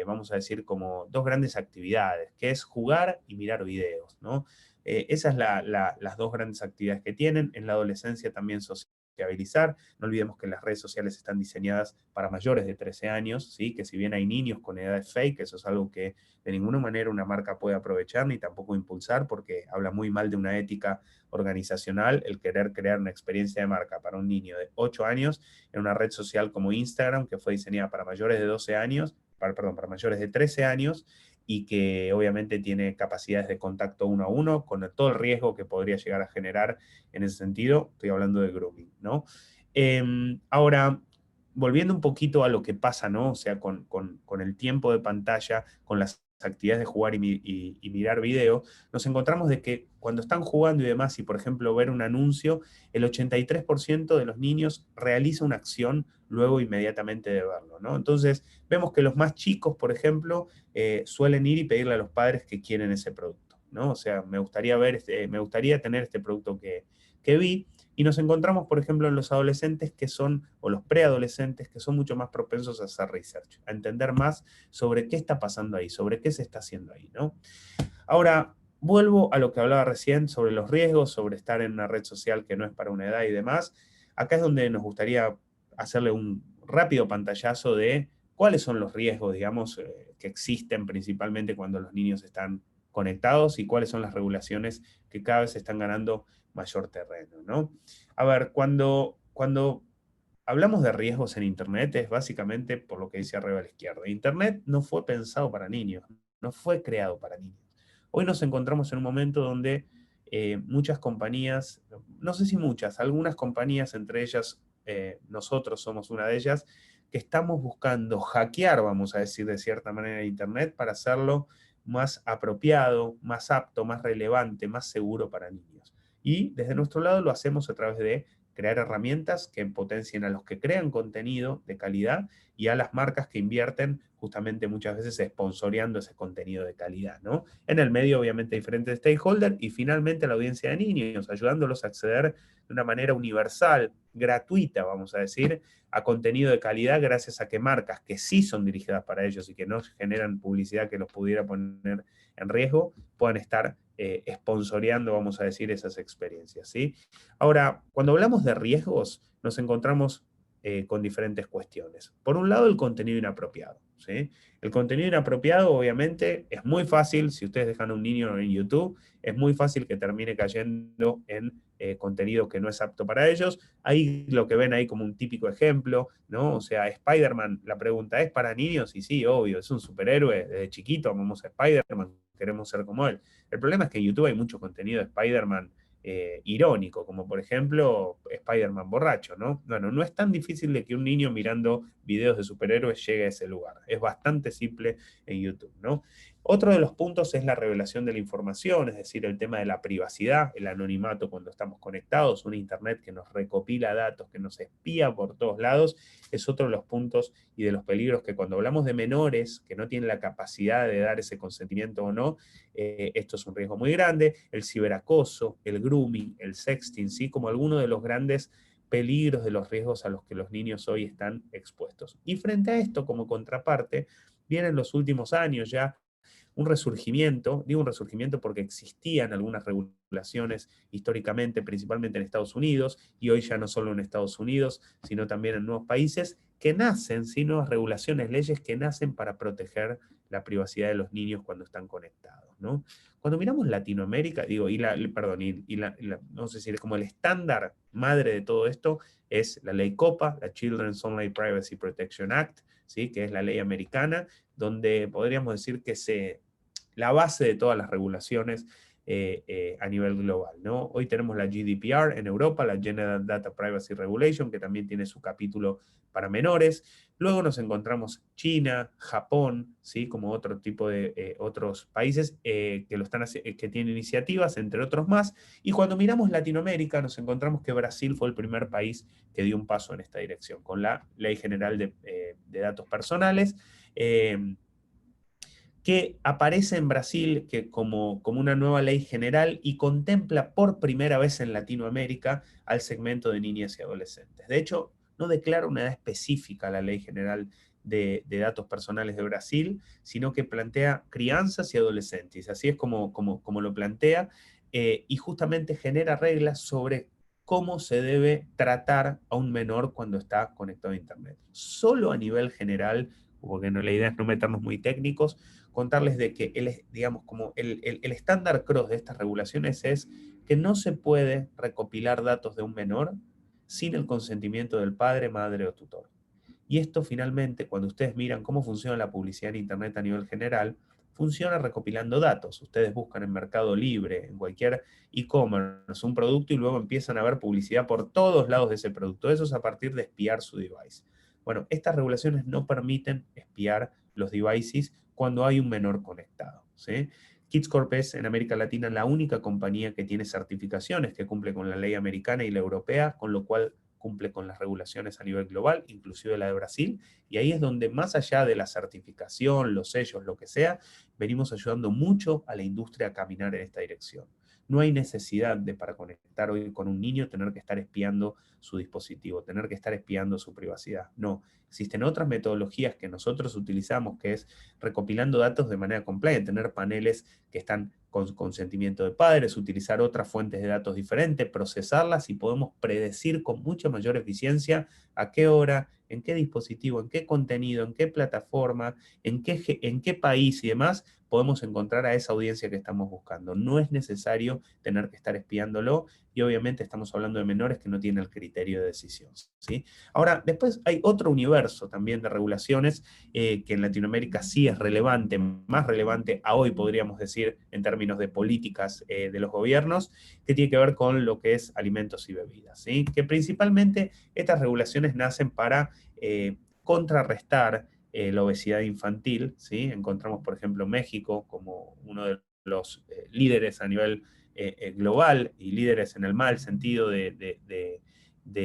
vamos a decir, como dos grandes actividades, que es jugar y mirar videos, ¿no? Esas son las dos grandes actividades que tienen. En la adolescencia también sociabilizar. No olvidemos que las redes sociales están diseñadas para mayores de 13 años, ¿sí? Que si bien hay niños con edades fake, eso es algo que de ninguna manera una marca puede aprovechar ni tampoco impulsar, porque habla muy mal de una ética organizacional el querer crear una experiencia de marca para un niño de 8 años en una red social como Instagram, que fue diseñada para mayores de 12 años, para mayores de 13 años, y que obviamente tiene capacidades de contacto uno a uno, con todo el riesgo que podría llegar a generar en ese sentido. Estoy hablando de grooming, ¿no? Ahora, volviendo un poquito a lo que pasa, ¿no? O sea, con el tiempo de pantalla, con las actividades de jugar y mirar video, nos encontramos de que cuando están jugando y demás, y por ejemplo ver un anuncio, el 83% de los niños realiza una acción luego inmediatamente de verlo, ¿no? Entonces, vemos que los más chicos, por ejemplo, suelen ir y pedirle a los padres que quieren ese producto, ¿no? O sea, me gustaría tener este producto que vi, y nos encontramos, por ejemplo, en los adolescentes que son, o los preadolescentes, que son mucho más propensos a hacer research, a entender más sobre qué está pasando ahí, sobre qué se está haciendo ahí, ¿no? Ahora, vuelvo a lo que hablaba recién sobre los riesgos, sobre estar en una red social que no es para una edad y demás. Acá es donde nos gustaría hacerle un rápido pantallazo de cuáles son los riesgos, digamos, que existen principalmente cuando los niños están conectados y cuáles son las regulaciones que cada vez están ganando mayor terreno, ¿no? A ver, cuando hablamos de riesgos en Internet es básicamente por lo que dice arriba a la izquierda. Internet no fue pensado para niños, no fue creado para niños. Hoy nos encontramos en un momento donde muchas compañías, no sé si muchas, algunas compañías, entre ellas nosotros somos una de ellas, que estamos buscando hackear, vamos a decir de cierta manera, Internet para hacerlo más apropiado, más apto, más relevante, más seguro para niños. Y desde nuestro lado lo hacemos a través de crear herramientas que potencien a los que crean contenido de calidad y a las marcas que invierten justamente muchas veces sponsoreando ese contenido de calidad, ¿no? En el medio, obviamente, diferentes stakeholders y finalmente a la audiencia de niños, ayudándolos a acceder de una manera universal, gratuita, vamos a decir, a contenido de calidad gracias a que marcas que sí son dirigidas para ellos y que no generan publicidad que los pudiera poner en riesgo, puedan estar sponsoreando, vamos a decir, esas experiencias, ¿sí? Ahora, cuando hablamos de riesgos, nos encontramos con diferentes cuestiones. Por un lado, el contenido inapropiado, ¿sí? El contenido inapropiado, obviamente, es muy fácil, si ustedes dejan a un niño en YouTube, es muy fácil que termine cayendo en contenido que no es apto para ellos. Ahí lo que ven ahí como un típico ejemplo, ¿no? O sea, Spider-Man, la pregunta, ¿es para niños? Y sí, obvio, es un superhéroe, desde chiquito amamos a Spider-Man, queremos ser como él. El problema es que en YouTube hay mucho contenido de Spider-Man irónico, como por ejemplo Spider-Man borracho, ¿no? Bueno, no es tan difícil de que un niño mirando videos de superhéroes llegue a ese lugar. Es bastante simple en YouTube, ¿no? Otro de los puntos es la revelación de la información, es decir, el tema de la privacidad, el anonimato cuando estamos conectados, un internet que nos recopila datos, que nos espía por todos lados, es otro de los puntos y de los peligros que cuando hablamos de menores que no tienen la capacidad de dar ese consentimiento o no, esto es un riesgo muy grande. El ciberacoso, el grooming, el sexting, ¿sí? Como algunos de los grandes peligros, de los riesgos a los que los niños hoy están expuestos. Y frente a esto, como contraparte, vienen los últimos años ya un resurgimiento, digo un resurgimiento porque existían algunas regulaciones históricamente, principalmente en Estados Unidos, y hoy ya no solo en Estados Unidos, sino también en nuevos países, que nacen, ¿sí? Nuevas regulaciones, leyes que nacen para proteger la privacidad de los niños cuando están conectados, ¿no? Cuando miramos Latinoamérica, digo, no sé si es como el estándar madre de todo esto, es la ley COPPA, la Children's Online Privacy Protection Act, ¿sí? Que es la ley americana, donde podríamos decir que la base de todas las regulaciones a nivel global, ¿no? Hoy tenemos la GDPR en Europa, la General Data Privacy Regulation, que también tiene su capítulo para menores. Luego nos encontramos China, Japón, ¿sí? Como otro tipo de otros países que tienen iniciativas, entre otros más. Y cuando miramos Latinoamérica, nos encontramos que Brasil fue el primer país que dio un paso en esta dirección, con la Ley General de Datos Personales, que aparece en Brasil como una nueva ley general y contempla por primera vez en Latinoamérica al segmento de niñas y adolescentes. De hecho, no declara una edad específica la Ley General de Datos Personales de Brasil, sino que plantea crianzas y adolescentes. Así es como lo plantea, y justamente genera reglas sobre cómo se debe tratar a un menor cuando está conectado a Internet. Solo a nivel general, porque la idea es no meternos muy técnicos, contarles de que digamos, como el estándar cross de estas regulaciones es que no se puede recopilar datos de un menor sin el consentimiento del padre, madre o tutor. Y esto finalmente, cuando ustedes miran cómo funciona la publicidad en Internet a nivel general, funciona recopilando datos. Ustedes buscan en Mercado Libre, en cualquier e-commerce, un producto y luego empiezan a ver publicidad por todos lados de ese producto. Eso es a partir de espiar su device. Bueno, estas regulaciones no permiten espiar los devices cuando hay un menor conectado, ¿sí? Kids Corp es en América Latina la única compañía que tiene certificaciones que cumple con la ley americana y la europea, con lo cual cumple con las regulaciones a nivel global, inclusive la de Brasil, y ahí es donde más allá de la certificación, los sellos, lo que sea, venimos ayudando mucho a la industria a caminar en esta dirección. No hay necesidad de, para conectar hoy con un niño, tener que estar espiando su dispositivo, tener que estar espiando su privacidad. No, existen otras metodologías que nosotros utilizamos, que es recopilando datos de manera completa, tener paneles que están con consentimiento de padres, utilizar otras fuentes de datos diferentes, procesarlas y podemos predecir con mucha mayor eficiencia a qué hora, en qué dispositivo, en qué contenido, en qué plataforma, en qué país y demás podemos encontrar a esa audiencia que estamos buscando. No es necesario tener que estar espiándolo y obviamente estamos hablando de menores que no tienen el criterio de decisión, ¿sí? Ahora, después hay otro universo también de regulaciones que en Latinoamérica sí es relevante, más relevante a hoy podríamos decir en términos de políticas de los gobiernos, que tiene que ver con lo que es alimentos y bebidas, ¿sí? Que principalmente estas regulaciones nacen para contrarrestar la obesidad infantil, ¿sí? Encontramos, por ejemplo, México como uno de los líderes a nivel global y líderes en el mal sentido de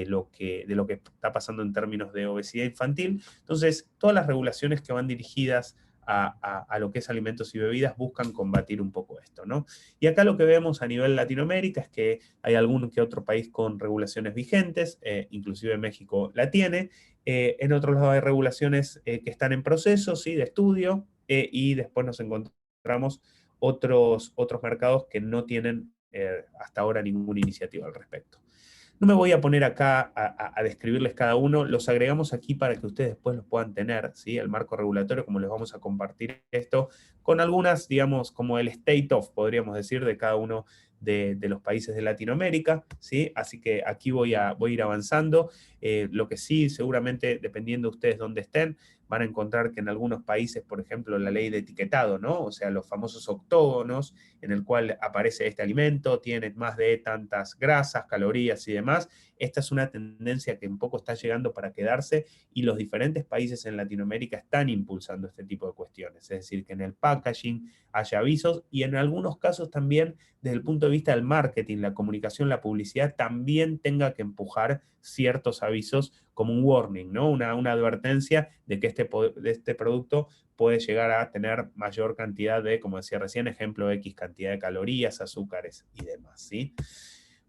lo que está pasando en términos de obesidad infantil. Entonces, todas las regulaciones que van dirigidas a lo que es alimentos y bebidas buscan combatir un poco esto, ¿no? Y acá lo que vemos a nivel Latinoamérica es que hay algún que otro país con regulaciones vigentes, inclusive México la tiene. En otros lados hay regulaciones que están en proceso, ¿sí? De estudio, y después nos encontramos otros mercados que no tienen hasta ahora ninguna iniciativa al respecto. No me voy a poner acá a describirles cada uno, los agregamos aquí para que ustedes después los puedan tener, ¿sí? El marco regulatorio, como les vamos a compartir esto, con algunas, digamos, como el state of, podríamos decir, de cada uno de los países de Latinoamérica, ¿sí? Así que aquí voy a ir avanzando. Lo que sí, seguramente, dependiendo de ustedes dónde estén, van a encontrar que en algunos países, por ejemplo, la ley de etiquetado, ¿no? O sea, los famosos octógonos, en el cual aparece este alimento, tiene más de tantas grasas, calorías y demás. Esta es una tendencia que un poco está llegando para quedarse, y los diferentes países en Latinoamérica están impulsando este tipo de cuestiones. Es decir, que en el packaging haya avisos, y en algunos casos también desde el punto de vista del marketing, la comunicación, la publicidad, también tenga que empujar ciertos avisos como un warning, ¿no? Una advertencia de que este producto puede llegar a tener mayor cantidad de, como decía recién, ejemplo, X cantidad de calorías, azúcares y demás, ¿sí?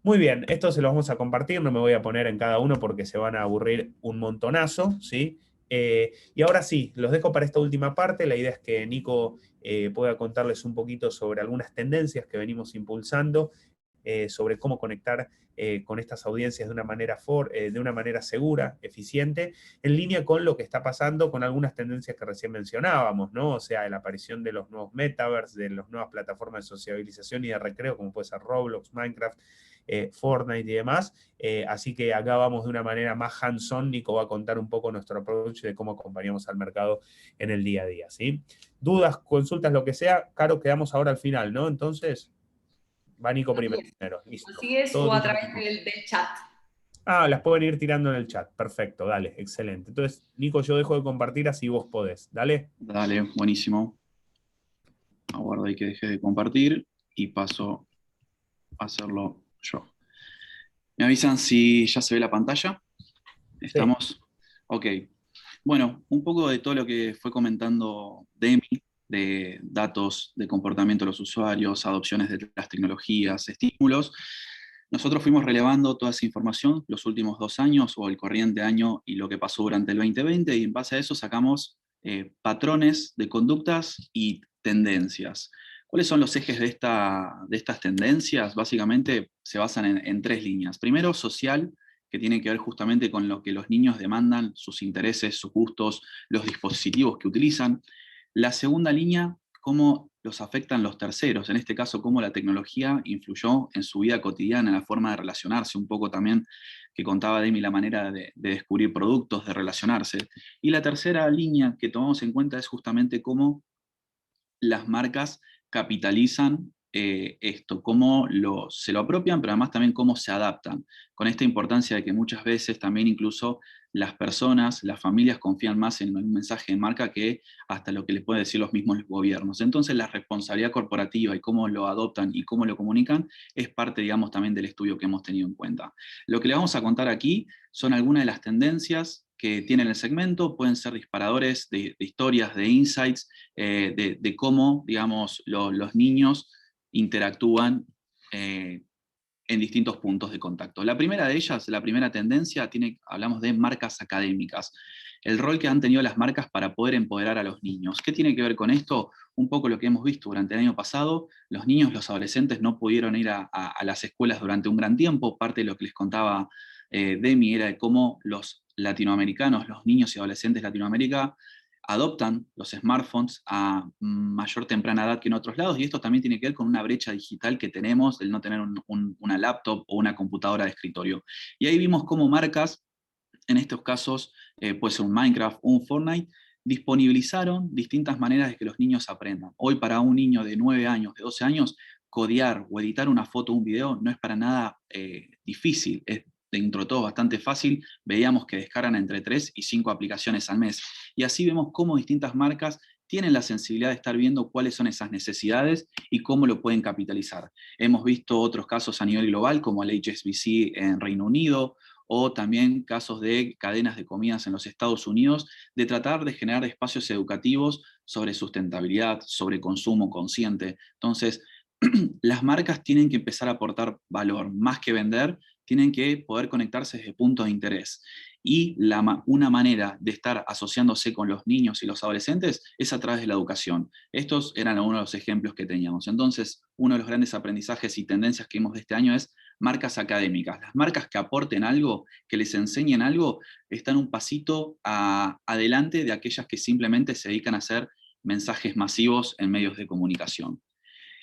Muy bien, esto se lo vamos a compartir, no me voy a poner en cada uno porque se van a aburrir un montonazo, ¿sí? Y ahora sí, los dejo para esta última parte. La idea es que Nico pueda contarles un poquito sobre algunas tendencias que venimos impulsando, sobre cómo conectar con estas audiencias de una manera segura, eficiente, en línea con lo que está pasando con algunas tendencias que recién mencionábamos, ¿no? O sea, la aparición de los nuevos metaverse, de las nuevas plataformas de sociabilización y de recreo, como puede ser Roblox, Minecraft, Fortnite y demás. Así que acá vamos de una manera más hands-on. Nico va a contar un poco nuestro approach de cómo acompañamos al mercado en el día a día, ¿sí? Dudas, consultas, lo que sea, Caro, quedamos ahora al final, ¿no? Entonces, va Nico primero. Listo. Así es, Todo o a tuyo, través Nico. del chat. Ah, las pueden ir tirando en el chat. Perfecto, dale, excelente. Entonces, Nico, yo dejo de compartir, así vos podés. Dale. Dale, buenísimo. Aguardo ahí que deje de compartir y paso a hacerlo yo. ¿Me avisan si ya se ve la pantalla? ¿Estamos? Ok. Bueno, un poco de todo lo que fue comentando Demi, de datos de comportamiento de los usuarios, adopciones de las tecnologías, estímulos. Nosotros fuimos relevando toda esa información los últimos 2 años o el corriente año y lo que pasó durante el 2020, y en base a eso sacamos patrones de conductas y tendencias. ¿Cuáles son los ejes de estas tendencias? Básicamente se basan en 3 líneas. Primero, social, que tiene que ver justamente con lo que los niños demandan, sus intereses, sus gustos, los dispositivos que utilizan. La segunda línea, cómo los afectan los terceros, en este caso, cómo la tecnología influyó en su vida cotidiana, en la forma de relacionarse, un poco también que contaba Demi, la manera de descubrir productos, de relacionarse. Y la tercera línea que tomamos en cuenta es justamente cómo las marcas capitalizan esto, cómo se lo apropian, pero además también cómo se adaptan, con esta importancia de que muchas veces también incluso las personas, las familias confían más en un mensaje de marca que hasta lo que les pueden decir los mismos gobiernos. Entonces la responsabilidad corporativa y cómo lo adoptan y cómo lo comunican es parte, digamos, también del estudio que hemos tenido en cuenta. Lo que les vamos a contar aquí son algunas de las tendencias que tiene el segmento, pueden ser disparadores de historias, de insights, de cómo, digamos, los niños interactúan en distintos puntos de contacto. La primera de ellas, la primera tendencia, hablamos de marcas académicas, el rol que han tenido las marcas para poder empoderar a los niños. ¿Qué tiene que ver con esto? Un poco lo que hemos visto durante el año pasado, los niños, los adolescentes no pudieron ir a las escuelas durante un gran tiempo. Parte de lo que les contaba Demi era de cómo los latinoamericanos, los niños y adolescentes de Latinoamérica, adoptan los smartphones a mayor temprana edad que en otros lados, y esto también tiene que ver con una brecha digital que tenemos, el no tener una laptop o una computadora de escritorio. Y ahí vimos cómo marcas, en estos casos, puede ser un Minecraft, un Fortnite, disponibilizaron distintas maneras de que los niños aprendan. Hoy para un niño de 9 años, de 12 años, codear o editar una foto o un video no es para nada difícil, es dentro de todo bastante fácil. Veíamos que descargan entre 3 y 5 aplicaciones al mes. Y así vemos cómo distintas marcas tienen la sensibilidad de estar viendo cuáles son esas necesidades y cómo lo pueden capitalizar. Hemos visto otros casos a nivel global, como el HSBC en Reino Unido, o también casos de cadenas de comidas en los Estados Unidos, de tratar de generar espacios educativos sobre sustentabilidad, sobre consumo consciente. Entonces, las marcas tienen que empezar a aportar valor, más que vender, tienen que poder conectarse desde puntos de interés. Y una manera de estar asociándose con los niños y los adolescentes es a través de la educación. Estos eran algunos de los ejemplos que teníamos. Entonces, uno de los grandes aprendizajes y tendencias que vimos de este año es marcas académicas. Las marcas que aporten algo, que les enseñen algo, están un pasito adelante de aquellas que simplemente se dedican a hacer mensajes masivos en medios de comunicación.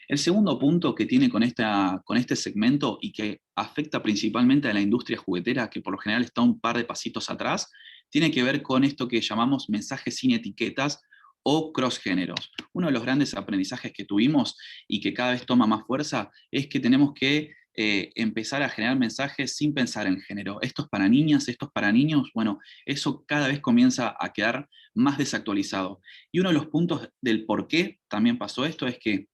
El segundo punto que tiene con este segmento y que afecta principalmente a la industria juguetera, que por lo general está un par de pasitos atrás, tiene que ver con esto que llamamos mensajes sin etiquetas o cross-géneros. Uno de los grandes aprendizajes que tuvimos y que cada vez toma más fuerza es que tenemos que empezar a generar mensajes sin pensar en género. Esto es para niñas, esto es para niños. Bueno, eso cada vez comienza a quedar más desactualizado. Y uno de los puntos del por qué también pasó esto es que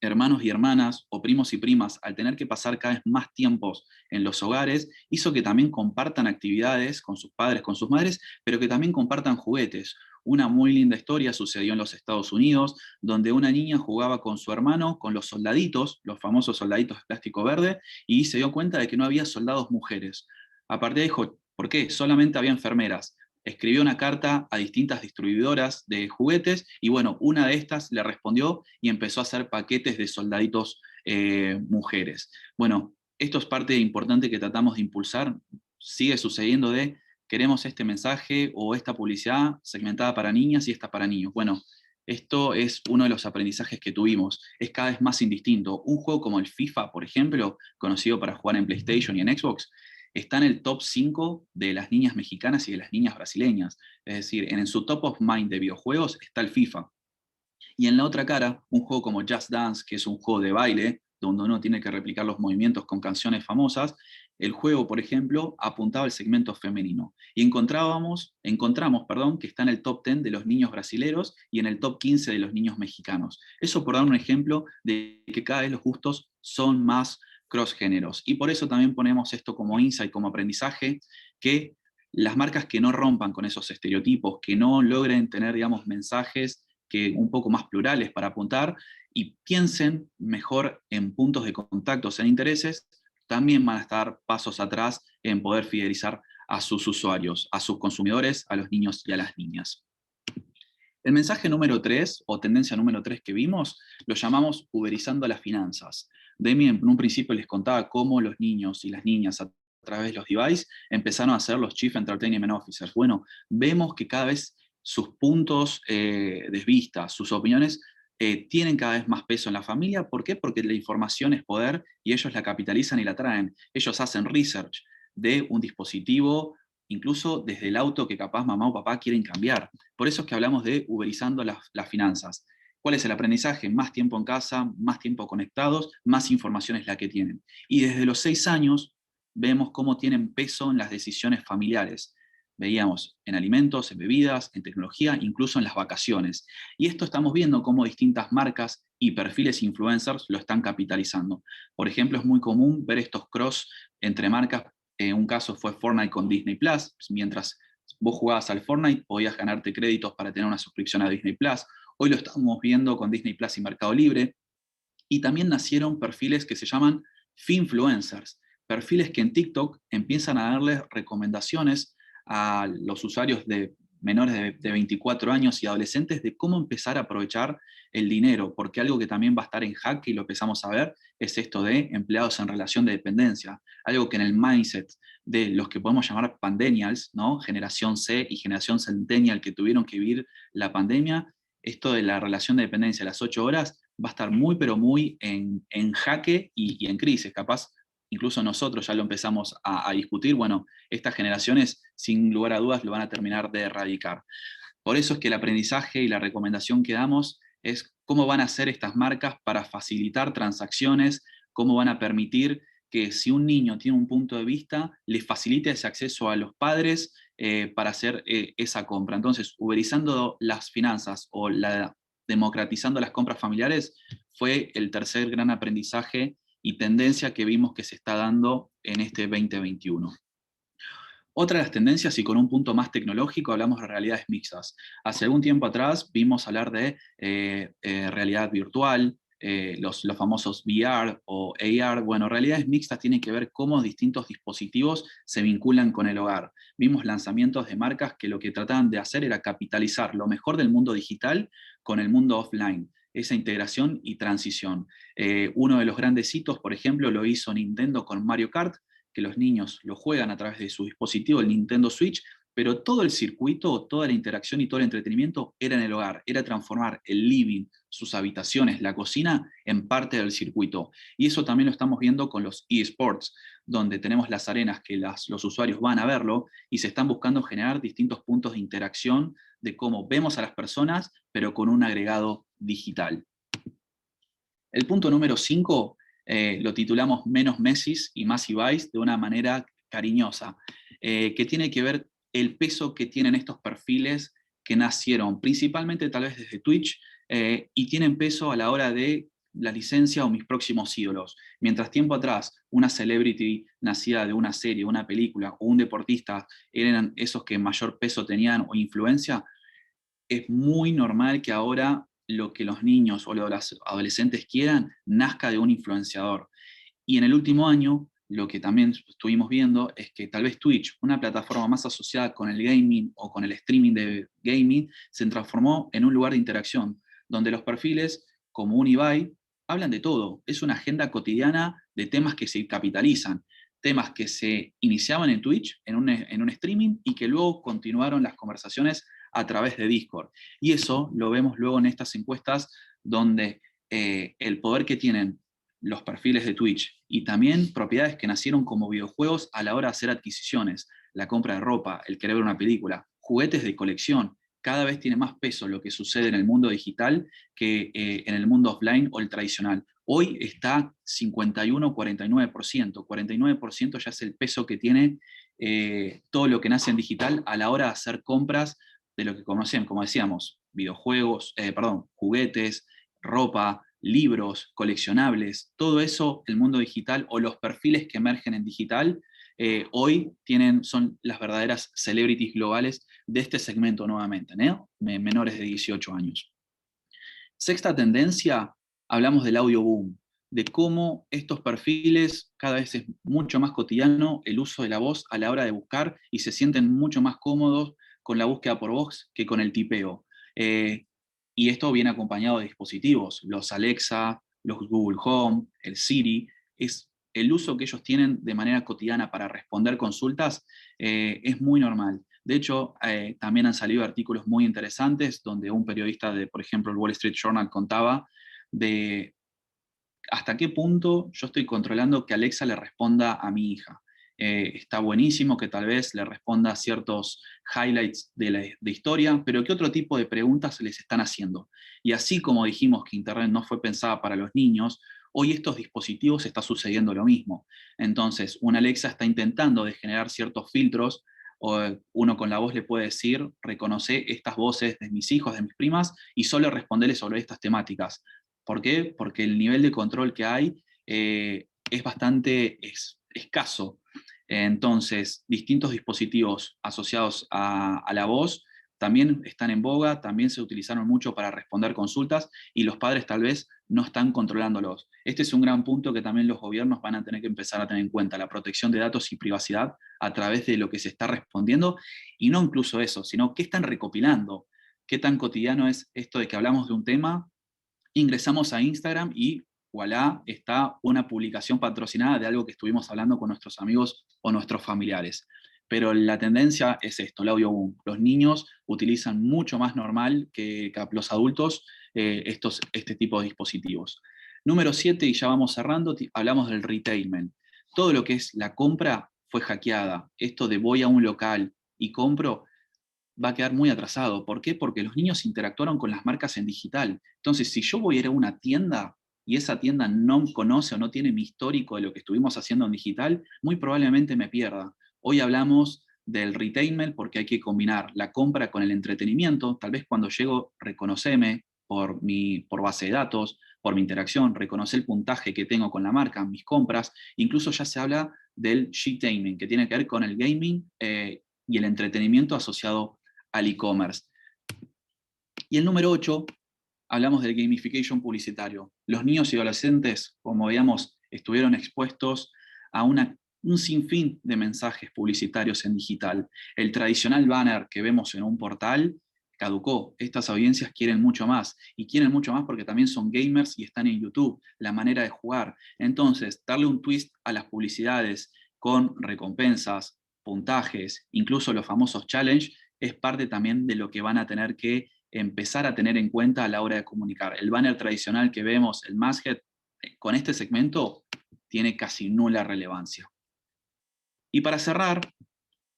hermanos y hermanas o primos y primas, al tener que pasar cada vez más tiempos en los hogares, hizo que también compartan actividades con sus padres, con sus madres, pero que también compartan juguetes. Una muy linda historia sucedió en los Estados Unidos, donde una niña jugaba con su hermano, con los soldaditos, los famosos soldaditos de plástico verde, y se dio cuenta de que no había soldados mujeres. A partir de ahí dijo, ¿por qué? Solamente había enfermeras. Escribió una carta a distintas distribuidoras de juguetes y bueno, una de estas le respondió y empezó a hacer paquetes de soldaditos mujeres. Bueno, esto es parte importante que tratamos de impulsar. Sigue sucediendo de queremos este mensaje o esta publicidad segmentada para niñas y esta para niños. Bueno, esto es uno de los aprendizajes que tuvimos. Es cada vez más indistinto. Un juego como el FIFA, por ejemplo, conocido para jugar en PlayStation y en Xbox, está en el top 5 de las niñas mexicanas y de las niñas brasileñas. Es decir, en su top of mind de videojuegos está el FIFA. Y en la otra cara, un juego como Just Dance, que es un juego de baile, donde uno tiene que replicar los movimientos con canciones famosas, el juego, por ejemplo, apuntaba al segmento femenino. Y encontramos, que está en el top 10 de los niños brasileros y en el top 15 de los niños mexicanos. Eso por dar un ejemplo de que cada vez los gustos son más cross-géneros. Y por eso también ponemos esto como insight, como aprendizaje, que las marcas que no rompan con esos estereotipos, que no logren tener, digamos, mensajes que un poco más plurales para apuntar y piensen mejor en puntos de contactos, en intereses, también van a estar pasos atrás en poder fidelizar a sus usuarios, a sus consumidores, a los niños y a las niñas. El mensaje número 3, o tendencia número 3 que vimos, lo llamamos uberizando las finanzas. Demi en un principio les contaba cómo los niños y las niñas a través de los devices empezaron a ser los Chief Entertainment Officers. Bueno, vemos que cada vez sus puntos de vista, sus opiniones, tienen cada vez más peso en la familia. ¿Por qué? Porque la información es poder y ellos la capitalizan y la traen. Ellos hacen research de un dispositivo, incluso desde el auto que capaz mamá o papá quieren cambiar. Por eso es que hablamos de uberizando las finanzas. ¿Cuál es el aprendizaje? Más tiempo en casa, más tiempo conectados, más información es la que tienen. Y desde los 6 años vemos cómo tienen peso en las decisiones familiares. Veíamos en alimentos, en bebidas, en tecnología, incluso en las vacaciones. Y esto estamos viendo cómo distintas marcas y perfiles influencers lo están capitalizando. Por ejemplo, es muy común ver estos cross entre marcas. Un caso fue Fortnite con Disney Plus. Mientras vos jugabas al Fortnite, podías ganarte créditos para tener una suscripción a Disney Plus. Hoy lo estamos viendo con Disney Plus y Mercado Libre. Y también nacieron perfiles que se llaman finfluencers, perfiles que en TikTok empiezan a darles recomendaciones a los usuarios de menores de 24 años y adolescentes de cómo empezar a aprovechar el dinero, porque algo que también va a estar en jaque y lo empezamos a ver es esto de empleados en relación de dependencia, algo que en el mindset de los que podemos llamar pandemials, ¿no? Generación C y generación centennial que tuvieron que vivir la pandemia, esto de la relación de dependencia a las 8 horas va a estar muy, pero muy en jaque y en crisis. Capaz, incluso nosotros ya lo empezamos a discutir. Bueno, estas generaciones, sin lugar a dudas, lo van a terminar de erradicar. Por eso es que el aprendizaje y la recomendación que damos es cómo van a hacer estas marcas para facilitar transacciones, cómo van a permitir que si un niño tiene un punto de vista, le facilite ese acceso a los padres para hacer esa compra. Entonces, uberizando las finanzas o democratizando las compras familiares fue el tercer gran aprendizaje y tendencia que vimos que se está dando en este 2021. Otra de las tendencias, y con un punto más tecnológico, hablamos de realidades mixtas. Hace algún tiempo atrás vimos hablar de realidad virtual, los famosos VR o AR. Bueno, realidades mixtas tienen que ver cómo distintos dispositivos se vinculan con el hogar. Vimos lanzamientos de marcas que lo que trataban de hacer era capitalizar lo mejor del mundo digital con el mundo offline, esa integración y transición. Uno de los grandes hitos, por ejemplo, lo hizo Nintendo con Mario Kart, que los niños lo juegan a través de su dispositivo, el Nintendo Switch, pero todo el circuito, toda la interacción y todo el entretenimiento era en el hogar, era transformar el living, sus habitaciones, la cocina, en parte del circuito. Y eso también lo estamos viendo con los eSports, donde tenemos las arenas que los usuarios van a verlo y se están buscando generar distintos puntos de interacción de cómo vemos a las personas, pero con un agregado digital. El punto número 5 lo titulamos Menos Messis y más Ibais de una manera cariñosa, que tiene que ver el peso que tienen estos perfiles que nacieron principalmente tal vez desde Twitch y tienen peso a la hora de la licencia o mis próximos ídolos. Mientras tiempo atrás una celebrity nacida de una serie, una película o un deportista eran esos que mayor peso tenían o influencia, es muy normal que ahora lo que los niños o los adolescentes quieran nazca de un influenciador. Y en el último año, lo que también estuvimos viendo es que tal vez Twitch, una plataforma más asociada con el gaming o con el streaming de gaming, se transformó en un lugar de interacción, donde los perfiles, como un Ibai, hablan de todo. Es una agenda cotidiana de temas que se capitalizan, temas que se iniciaban en Twitch, en un streaming, y que luego continuaron las conversaciones a través de Discord. Y eso lo vemos luego en estas encuestas donde el poder que tienen los perfiles de Twitch y también propiedades que nacieron como videojuegos a la hora de hacer adquisiciones, la compra de ropa, el querer ver una película, juguetes de colección, cada vez tiene más peso lo que sucede en el mundo digital que en el mundo offline o el tradicional. Hoy está 51-49%, 49% ya es el peso que tiene todo lo que nace en digital a la hora de hacer compras de lo que conocían, como decíamos, videojuegos, juguetes, ropa, libros, coleccionables, todo eso, el mundo digital o los perfiles que emergen en digital, hoy son las verdaderas celebrities globales de este segmento nuevamente, ¿no? Menores de 18 años. Sexta tendencia, hablamos del audio boom, de cómo estos perfiles cada vez es mucho más cotidiano el uso de la voz a la hora de buscar y se sienten mucho más cómodos con la búsqueda por voz que con el tipeo. Y esto viene acompañado de dispositivos, los Alexa, los Google Home, el Siri, es el uso que ellos tienen de manera cotidiana para responder consultas es muy normal. De hecho, también han salido artículos muy interesantes donde un periodista de, por ejemplo, el Wall Street Journal contaba de hasta qué punto yo estoy controlando que Alexa le responda a mi hija. Está buenísimo que tal vez le responda ciertos highlights de historia, pero ¿qué otro tipo de preguntas se les están haciendo? Y así como dijimos que Internet no fue pensada para los niños, hoy estos dispositivos está sucediendo lo mismo. Entonces, una Alexa está intentando de generar ciertos filtros, o uno con la voz le puede decir, reconoce estas voces de mis hijos, de mis primas, y solo responderle sobre estas temáticas. ¿Por qué? Porque el nivel de control que hay es bastante escaso. Entonces, distintos dispositivos asociados a la voz también están en boga, también se utilizaron mucho para responder consultas y los padres tal vez no están controlándolos. Este es un gran punto que también los gobiernos van a tener que empezar a tener en cuenta, la protección de datos y privacidad a través de lo que se está respondiendo, y no incluso eso, sino qué están recopilando, qué tan cotidiano es esto de que hablamos de un tema, ingresamos a Instagram y voilà, está una publicación patrocinada de algo que estuvimos hablando con nuestros amigos o nuestros familiares. Pero la tendencia es esto, el audio boom. Los niños utilizan mucho más normal que los adultos este tipo de dispositivos. Número 7, y ya vamos cerrando, hablamos del retailment. Todo lo que es la compra fue hackeada. Esto de voy a un local y compro, va a quedar muy atrasado. ¿Por qué? Porque los niños interactuaron con las marcas en digital. Entonces, si yo voy a ir a una tienda y esa tienda no conoce o no tiene mi histórico de lo que estuvimos haciendo en digital, muy probablemente me pierda. Hoy hablamos del retailment porque hay que combinar la compra con el entretenimiento. Tal vez cuando llego, reconoceme por base de datos, por mi interacción, reconocer el puntaje que tengo con la marca, mis compras. Incluso ya se habla del G-Taming, que tiene que ver con el gaming y el entretenimiento asociado al e-commerce. Y el número 8, hablamos del gamification publicitario. Los niños y adolescentes, como veíamos, estuvieron expuestos a un sinfín de mensajes publicitarios en digital. El tradicional banner que vemos en un portal caducó. Estas audiencias quieren mucho más, y quieren mucho más porque también son gamers y están en YouTube, la manera de jugar. Entonces, darle un twist a las publicidades con recompensas, puntajes, incluso los famosos challenge, es parte también de lo que van a tener que empezar a tener en cuenta a la hora de comunicar. El banner tradicional que vemos, el masthead, con este segmento tiene casi nula relevancia. Y para cerrar,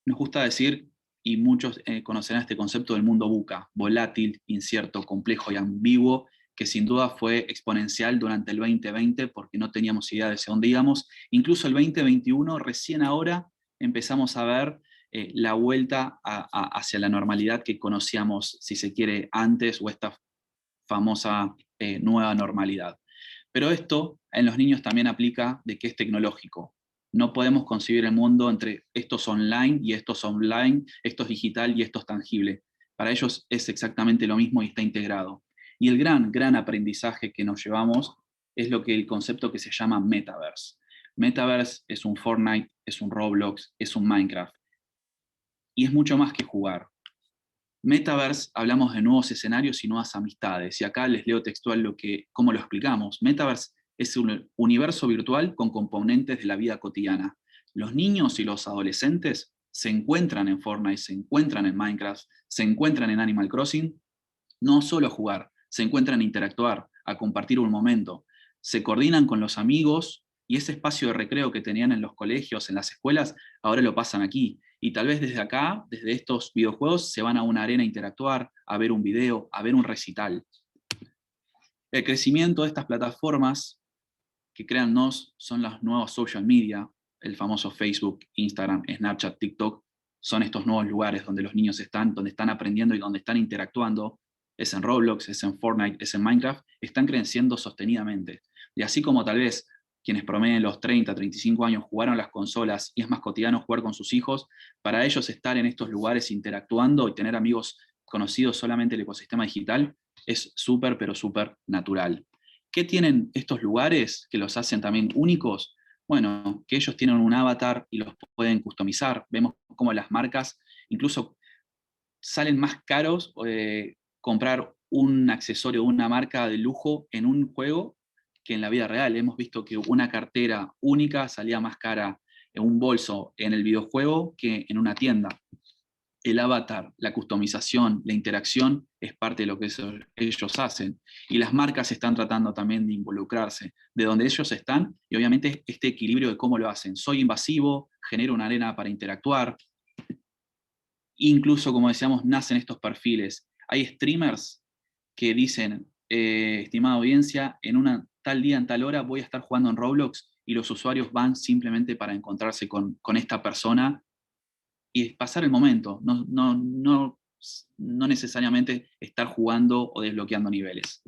nos gusta decir, y muchos conocerán este concepto del mundo VUCA, volátil, incierto, complejo y ambiguo, que sin duda fue exponencial durante el 2020 porque no teníamos idea de hacia dónde íbamos. Incluso el 2021, recién ahora, empezamos a ver la vuelta hacia la normalidad que conocíamos, si se quiere, antes, o esta famosa nueva normalidad. Pero esto en los niños también aplica de que es tecnológico. No podemos concebir el mundo entre esto es online y esto es offline, esto es digital y esto es tangible. Para ellos es exactamente lo mismo y está integrado. Y el gran aprendizaje que nos llevamos es el concepto que se llama Metaverse. Metaverse es un Fortnite, es un Roblox, es un Minecraft. Y es mucho más que jugar. Metaverse, hablamos de nuevos escenarios y nuevas amistades. Y acá les leo textual cómo lo explicamos. Metaverse es un universo virtual con componentes de la vida cotidiana. Los niños y los adolescentes se encuentran en Fortnite, se encuentran en Minecraft, se encuentran en Animal Crossing, no solo a jugar, se encuentran a interactuar, a compartir un momento, se coordinan con los amigos y ese espacio de recreo que tenían en los colegios, en las escuelas, ahora lo pasan aquí. Y tal vez desde acá, desde estos videojuegos, se van a una arena a interactuar, a ver un video, a ver un recital. El crecimiento de estas plataformas que créannos son las nuevas social media, el famoso Facebook, Instagram, Snapchat, TikTok, son estos nuevos lugares donde los niños están, donde están aprendiendo y donde están interactuando. Es en Roblox, es en Fortnite, es en Minecraft, están creciendo sostenidamente. Y así como tal vez quienes promedian los 30, 35 años jugaron las consolas y es más cotidiano jugar con sus hijos, para ellos estar en estos lugares interactuando y tener amigos conocidos solamente en el ecosistema digital es súper, pero súper natural. ¿Qué tienen estos lugares que los hacen también únicos? Bueno, que ellos tienen un avatar y los pueden customizar. Vemos cómo las marcas incluso salen más caros comprar un accesorio, una marca de lujo en un juego que en la vida real. Hemos visto que una cartera única salía más cara en un bolso en el videojuego que en una tienda. El avatar, la customización, la interacción es parte de lo que ellos hacen. Y las marcas están tratando también de involucrarse de donde ellos están y obviamente este equilibrio de cómo lo hacen. Soy invasivo, genero una arena para interactuar. Incluso, como decíamos, nacen estos perfiles. Hay streamers que dicen, estimada audiencia, en una tal día, en tal hora, voy a estar jugando en Roblox y los usuarios van simplemente para encontrarse con esta persona y pasar el momento, no necesariamente estar jugando o desbloqueando niveles.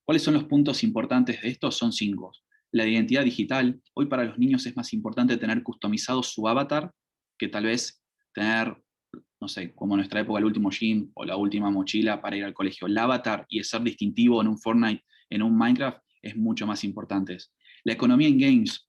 ¿Cuáles son los puntos importantes de esto? Son 5. La identidad digital. Hoy para los niños es más importante tener customizado su avatar que tal vez tener, no sé, como en nuestra época, el último jean o la última mochila para ir al colegio. El avatar y el ser distintivo en un Fortnite, en un Minecraft, es mucho más importante. La economía en games.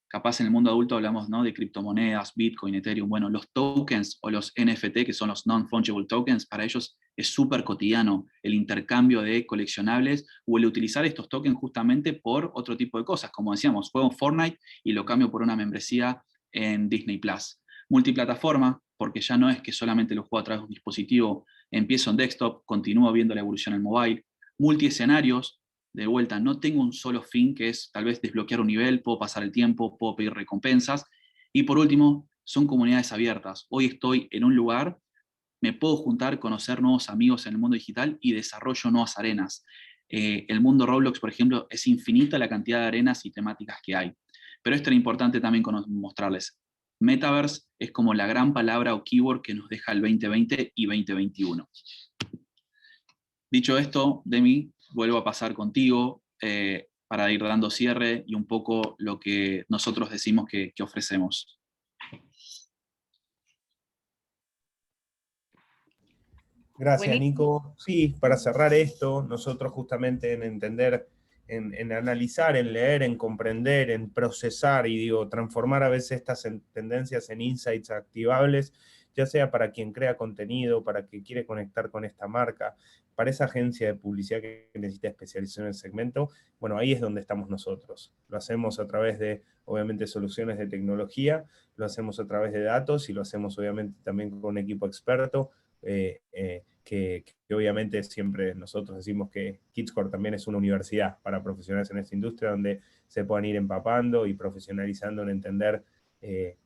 Capaz en el mundo adulto hablamos, ¿no?, de criptomonedas, Bitcoin, Ethereum. Bueno, los tokens o los NFT, que son los non-fungible tokens, para ellos es súper cotidiano el intercambio de coleccionables o el utilizar estos tokens justamente por otro tipo de cosas. Como decíamos, juego en Fortnite y lo cambio por una membresía en Disney Plus. Multiplataforma, porque ya no es que solamente lo juego a través de un dispositivo, empiezo en desktop, continúo viendo la evolución en mobile. Multiescenarios, de vuelta, no tengo un solo fin que es tal vez desbloquear un nivel, puedo pasar el tiempo, puedo pedir recompensas. Y por último, son comunidades abiertas. Hoy estoy en un lugar, me puedo juntar, conocer nuevos amigos en el mundo digital y desarrollo nuevas arenas. El mundo Roblox, por ejemplo, es infinita la cantidad de arenas y temáticas que hay. Pero esto era importante también mostrarles. Metaverse es como la gran palabra o keyword que nos deja el 2020 y 2021. Dicho esto, Demi, vuelvo a pasar contigo para ir dando cierre y un poco lo que nosotros decimos que ofrecemos. Gracias, Nico. Sí, para cerrar esto, nosotros justamente en entender, en analizar, en leer, en comprender, en procesar y transformar a veces estas tendencias en insights activables, ya sea para quien crea contenido, para quien quiere conectar con esta marca, para esa agencia de publicidad que necesita especialización en el segmento, bueno, ahí es donde estamos nosotros. Lo hacemos a través de, obviamente, soluciones de tecnología, lo hacemos a través de datos y lo hacemos obviamente también con un equipo experto, que obviamente siempre nosotros decimos que Kidscore también es una universidad para profesionales en esta industria donde se puedan ir empapando y profesionalizando en entender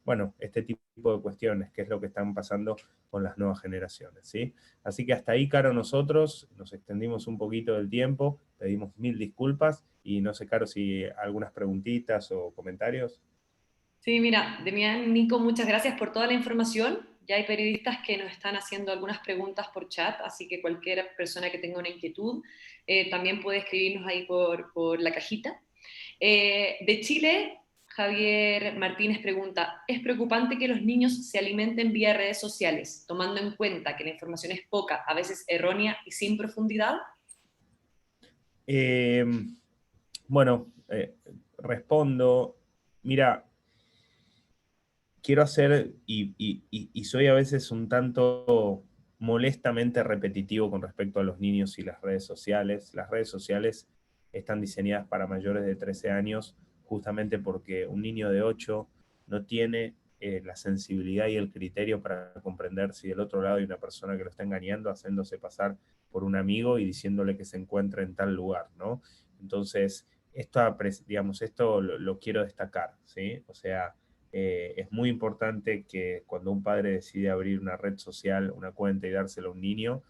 bueno, este tipo de cuestiones, que es lo que están pasando con las nuevas generaciones, ¿sí? Así que hasta ahí, Caro, nosotros nos extendimos un poquito del tiempo, pedimos 1000 disculpas, y no sé, Caro, si algunas preguntitas o comentarios. Sí, mira, Demián, Nico, muchas gracias por toda la información. Ya hay periodistas que nos están haciendo algunas preguntas por chat, así que cualquier persona que tenga una inquietud también puede escribirnos ahí por la cajita. De Chile, Javier Martínez pregunta, ¿es preocupante que los niños se alimenten vía redes sociales, tomando en cuenta que la información es poca, a veces errónea y sin profundidad? Eh, bueno, respondo, mira, quiero hacer, y soy a veces un tanto molestamente repetitivo con respecto a los niños y las redes sociales. Las redes sociales están diseñadas para mayores de 13 años, justamente porque un niño de 8 no tiene la sensibilidad y el criterio para comprender si del otro lado hay una persona que lo está engañando, haciéndose pasar por un amigo y diciéndole que se encuentra en tal lugar, ¿no? Entonces, digamos, esto lo quiero destacar, ¿sí? O sea, es muy importante que cuando un padre decide abrir una red social, una cuenta y dárselo a un niño,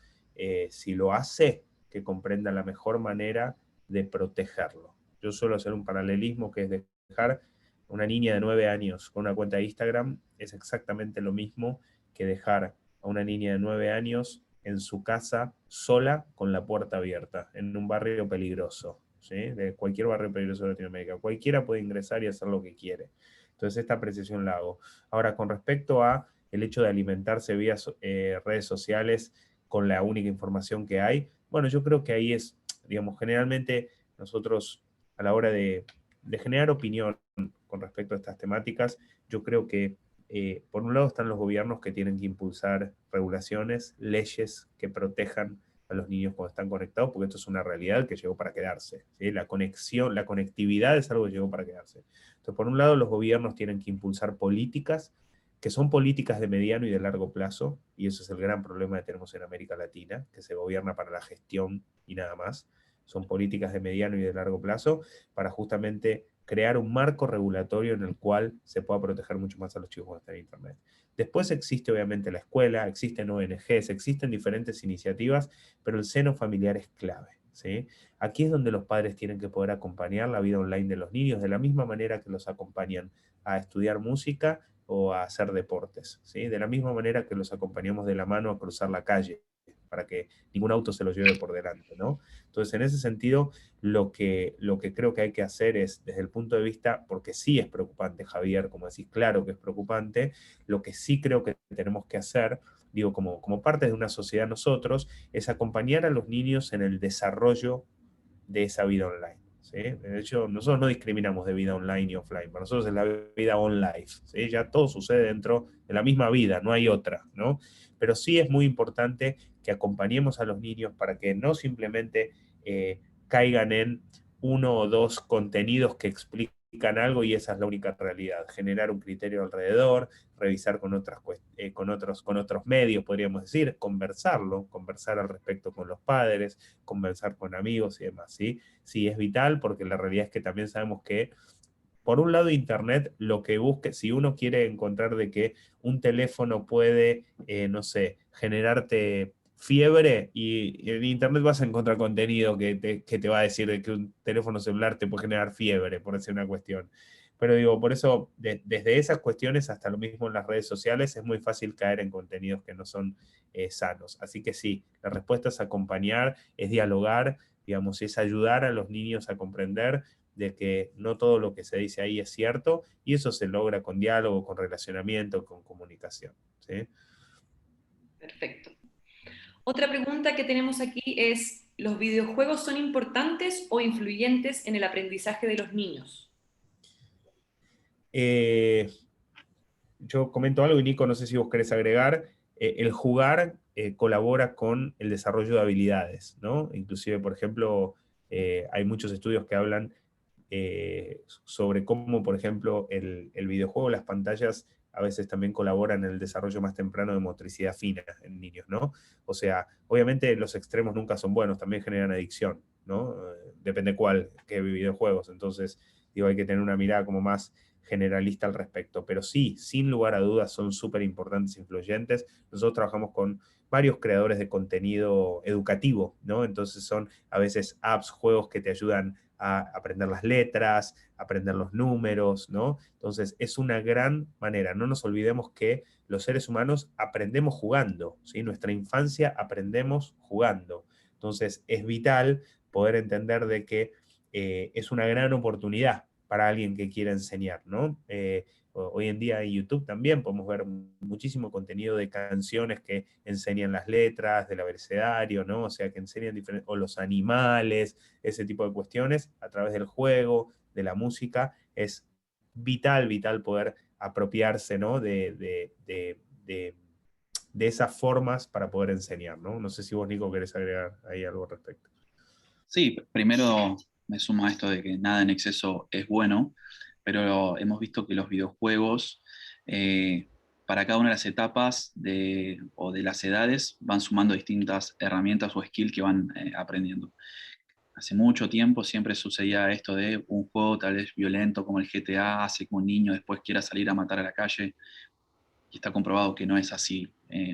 si lo hace, que comprenda la mejor manera de protegerlo. Yo suelo hacer un paralelismo que es dejar una niña de 9 años con una cuenta de Instagram, es exactamente lo mismo que dejar a una niña de 9 años en su casa sola con la puerta abierta, en un barrio peligroso, ¿sí? De cualquier barrio peligroso de Latinoamérica. Cualquiera puede ingresar y hacer lo que quiere. Entonces esta apreciación la hago. Ahora, con respecto a el hecho de alimentarse vía redes sociales con la única información que hay, bueno, yo creo que ahí es, digamos, generalmente nosotros a la hora de generar opinión con respecto a estas temáticas, yo creo que por un lado están los gobiernos que tienen que impulsar regulaciones, leyes que protejan a los niños cuando están conectados, porque esto es una realidad que llegó para quedarse, ¿sí? La conexión, la conectividad es algo que llegó para quedarse. Entonces, por un lado, los gobiernos tienen que impulsar políticas que son políticas de mediano y de largo plazo, y eso es el gran problema que tenemos en América Latina, que se gobierna para la gestión y nada más. Son políticas de mediano y de largo plazo para justamente crear un marco regulatorio en el cual se pueda proteger mucho más a los chicos cuando están en Internet. Después existe obviamente la escuela, existen ONGs, existen diferentes iniciativas, pero el seno familiar es clave, ¿sí? Aquí es donde los padres tienen que poder acompañar la vida online de los niños de la misma manera que los acompañan a estudiar música o a hacer deportes, ¿sí? De la misma manera que los acompañamos de la mano a cruzar la calle, para que ningún auto se los lleve por delante, ¿no? Entonces, en ese sentido, lo que creo que hay que hacer es, desde el punto de vista, porque sí es preocupante, Javier, como decís, claro que es preocupante, lo que sí creo que tenemos que hacer, digo, como parte de una sociedad nosotros, es acompañar a los niños en el desarrollo de esa vida online, ¿sí? De hecho, nosotros no discriminamos de vida online y offline, para nosotros es la vida online, ¿sí? Ya todo sucede dentro de la misma vida, no hay otra, ¿no? Pero sí es muy importante que acompañemos a los niños para que no simplemente caigan en uno o dos contenidos que explican algo y esa es la única realidad. Generar un criterio alrededor, revisar con otros medios, podríamos decir, conversar al respecto con los padres, conversar con amigos y demás, ¿sí? Sí, es vital porque la realidad es que también sabemos que por un lado, Internet, lo que busque, si uno quiere encontrar de que un teléfono puede, no sé, generarte fiebre, y en Internet vas a encontrar contenido que te va a decir de que un teléfono celular te puede generar fiebre, por decir una cuestión. Pero digo, por eso, desde esas cuestiones hasta lo mismo en las redes sociales, es muy fácil caer en contenidos que no son sanos. Así que sí, la respuesta es acompañar, es dialogar, digamos, es ayudar a los niños a comprender de que no todo lo que se dice ahí es cierto, y eso se logra con diálogo, con relacionamiento, con comunicación, ¿sí? Perfecto. Otra pregunta que tenemos aquí es, ¿los videojuegos son importantes o influyentes en el aprendizaje de los niños? Eh, yo comento algo y Nico, no sé si vos querés agregar, el jugar colabora con el desarrollo de habilidades, ¿no? Inclusive, por ejemplo, hay muchos estudios que hablan sobre cómo, por ejemplo, el videojuego, las pantallas a veces también colaboran en el desarrollo más temprano de motricidad fina en niños, ¿no? O sea, obviamente los extremos nunca son buenos, también generan adicción, ¿no? Depende cuál, qué videojuegos. Entonces, digo, hay que tener una mirada como más generalista al respecto, pero sí, sin lugar a dudas son súper importantes e influyentes. Nosotros trabajamos con varios creadores de contenido educativo, ¿no? Entonces son a veces apps, juegos que te ayudan a aprender las letras, aprender los números, ¿no? Entonces es una gran manera. No nos olvidemos que los seres humanos aprendemos jugando, ¿sí? Nuestra infancia aprendemos jugando. Entonces es vital poder entender de que es una gran oportunidad para alguien que quiera enseñar, ¿no? Hoy en día en YouTube también podemos ver muchísimo contenido de canciones que enseñan las letras del abecedario, ¿no? O sea, que enseñan diferentes, o los animales, ese tipo de cuestiones, a través del juego, de la música. Es vital poder apropiarse, ¿no? De esas formas para poder enseñar, ¿no? No sé si vos, Nico, querés agregar ahí algo al respecto. Sí, primero me sumo a esto de que nada en exceso es bueno, pero hemos visto que los videojuegos, para cada una de las etapas o de las edades, van sumando distintas herramientas o skills que van aprendiendo. Hace mucho tiempo siempre sucedía esto de un juego tal vez violento como el GTA hace que un niño después quiera salir a matar a la calle, y está comprobado que no es así,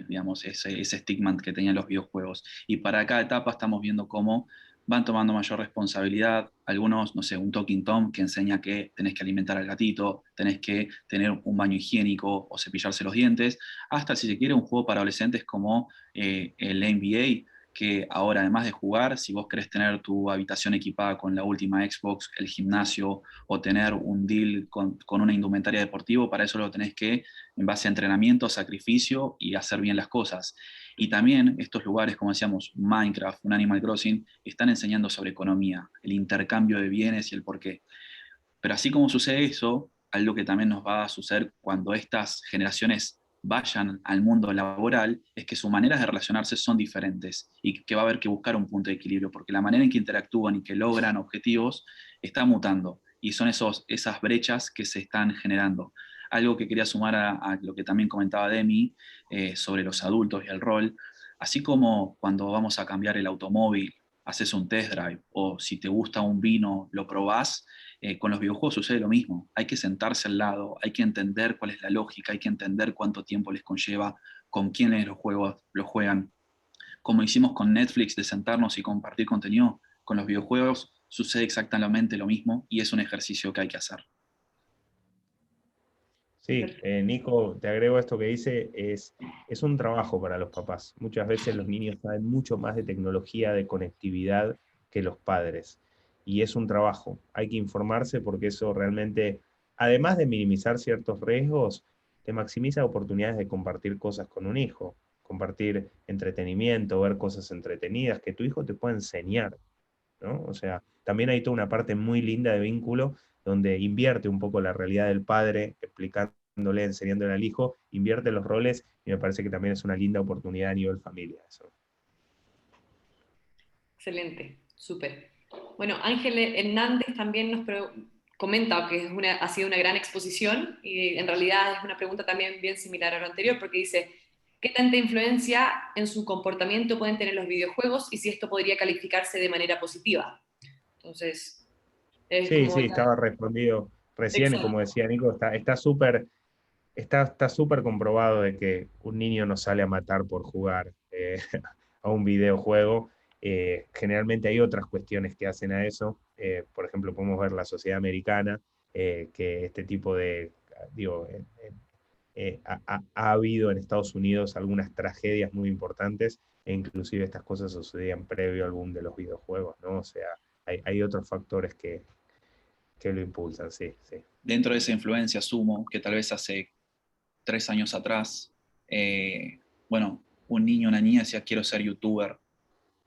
digamos, ese estigma que tenían los videojuegos. Y para cada etapa estamos viendo cómo van tomando mayor responsabilidad. Algunos, no sé, un Talking Tom que enseña que tenés que alimentar al gatito, tenés que tener un baño higiénico o cepillarse los dientes, hasta si se quiere un juego para adolescentes como el NBA, que ahora además de jugar, si vos querés tener tu habitación equipada con la última Xbox, el gimnasio o tener un deal con una indumentaria deportiva, para eso lo tenés que, en base a entrenamiento, sacrificio y hacer bien las cosas. Y también estos lugares, como decíamos, Minecraft, un Animal Crossing, están enseñando sobre economía, el intercambio de bienes y el porqué. Pero así como sucede eso, algo que también nos va a suceder cuando estas generaciones vayan al mundo laboral es que sus maneras de relacionarse son diferentes y que va a haber que buscar un punto de equilibrio, porque la manera en que interactúan y que logran objetivos está mutando y son esas brechas que se están generando. Algo que quería sumar a lo que también comentaba Demi sobre los adultos y el rol, así como cuando vamos a cambiar el automóvil, haces un test drive o si te gusta un vino, lo probás, con los videojuegos sucede lo mismo. Hay que sentarse al lado, hay que entender cuál es la lógica, hay que entender cuánto tiempo les conlleva, con quiénes los juegos los juegan. Como hicimos con Netflix de sentarnos y compartir contenido, con los videojuegos sucede exactamente lo mismo y es un ejercicio que hay que hacer. Sí, Nico, te agrego esto que dice, es un trabajo para los papás. Muchas veces los niños saben mucho más de tecnología, de conectividad que los padres. Y es un trabajo. Hay que informarse porque eso realmente, además de minimizar ciertos riesgos, te maximiza oportunidades de compartir cosas con un hijo, compartir entretenimiento, ver cosas entretenidas que tu hijo te pueda enseñar, ¿no? O sea, también hay toda una parte muy linda de vínculo donde invierte un poco la realidad del padre, explicándole, enseñándole al hijo, invierte los roles y me parece que también es una linda oportunidad a nivel familia eso. Excelente, súper. Bueno, Ángel Hernández también comenta que ha sido una gran exposición y en realidad es una pregunta también bien similar a lo anterior porque dice, ¿qué tanta influencia en su comportamiento pueden tener los videojuegos y si esto podría calificarse de manera positiva? Entonces, es Sí, como... sí, estaba respondido recién, como Exacto. decía Nico, está súper comprobado de que un niño no sale a matar por jugar a un videojuego. Generalmente hay otras cuestiones que hacen a eso. Por ejemplo, podemos ver la sociedad americana, que este tipo de, digo, ha habido en Estados Unidos algunas tragedias muy importantes e inclusive estas cosas sucedían previo al boom de los videojuegos, ¿no? O sea, hay otros factores que lo impulsan, sí, sí. Dentro de esa influencia, asumo que tal vez hace 3 años atrás, bueno, un niño o una niña decía, quiero ser youtuber,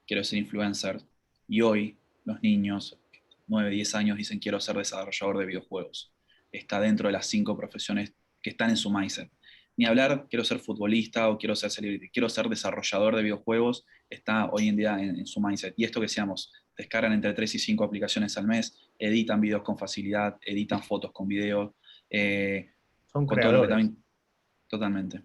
quiero ser influencer, y hoy los niños, 9, 10 años, dicen, quiero ser desarrollador de videojuegos. Está dentro de las 5 profesiones que están en su mindset. Ni hablar, quiero ser futbolista o quiero ser celebrity, quiero ser desarrollador de videojuegos, está hoy en día en su mindset. Y esto que decíamos, descargan entre 3 y 5 aplicaciones al mes, editan videos con facilidad, editan fotos con videos, Son con todo lo que creadores. también, totalmente.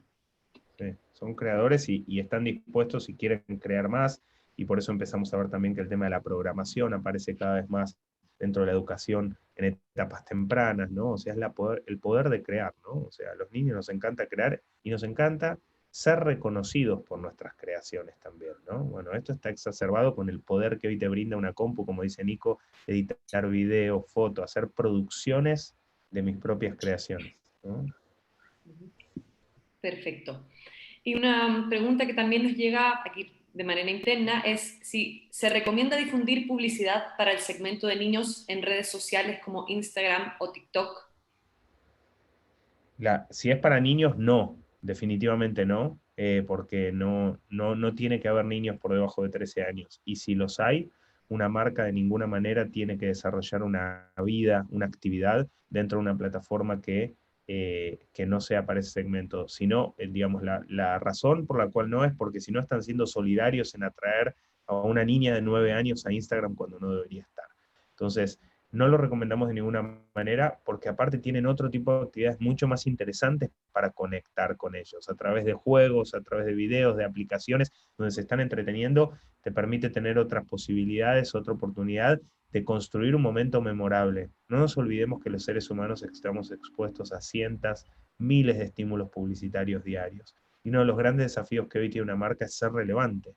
Sí, son creadores y están dispuestos y quieren crear más, y por eso empezamos a ver también que el tema de la programación aparece cada vez más dentro de la educación en etapas tempranas, ¿no? O sea, es el poder de crear, ¿no? O sea, a los niños nos encanta crear y nos encanta ser reconocidos por nuestras creaciones también, ¿no? Bueno, esto está exacerbado con el poder que hoy te brinda una compu, como dice Nico, editar video, foto, hacer producciones de mis propias creaciones, ¿no? Perfecto. Y una pregunta que también nos llega aquí de manera interna es si se recomienda difundir publicidad para el segmento de niños en redes sociales como Instagram o TikTok. Si es para niños, no, definitivamente no, porque no tiene que haber niños por debajo de 13 años. Y si los hay, una marca de ninguna manera tiene que desarrollar una vida, una actividad dentro de una plataforma que no sea para ese segmento. Sino, digamos, la razón por la cual no es porque si no están siendo solidarios en atraer a una niña de 9 años a Instagram cuando no debería estar. Entonces, no lo recomendamos de ninguna manera porque aparte tienen otro tipo de actividades mucho más interesantes para conectar con ellos, a través de juegos, a través de videos, de aplicaciones, donde se están entreteniendo, te permite tener otras posibilidades, otra oportunidad de construir un momento memorable. No nos olvidemos que los seres humanos estamos expuestos a cientos, miles de estímulos publicitarios diarios. Y uno de los grandes desafíos que hoy tiene una marca es ser relevante.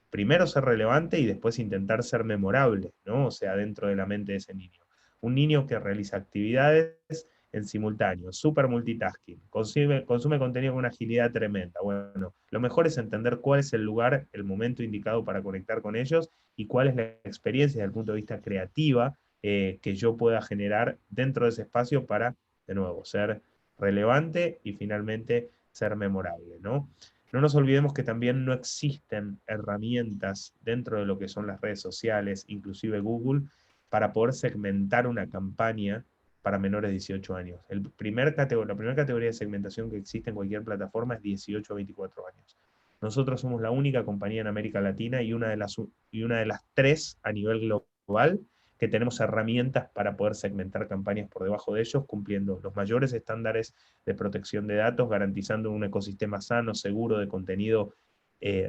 Primero ser relevante y después intentar ser memorable, ¿no? O sea, dentro de la mente de ese niño. Un niño que realiza actividades en simultáneo, super multitasking, consume contenido con una agilidad tremenda. Bueno, lo mejor es entender cuál es el lugar, el momento indicado para conectar con ellos y cuál es la experiencia desde el punto de vista creativa que yo pueda generar dentro de ese espacio para, de nuevo, ser relevante y finalmente ser memorable, ¿no? No nos olvidemos que también no existen herramientas dentro de lo que son las redes sociales, inclusive Google, para poder segmentar una campaña para menores de 18 años. La primera categoría de segmentación que existe en cualquier plataforma es 18 a 24 años. Nosotros somos la única compañía en América Latina y una de las tres a nivel global que tenemos herramientas para poder segmentar campañas por debajo de ellos, cumpliendo los mayores estándares de protección de datos, garantizando un ecosistema sano, seguro de contenido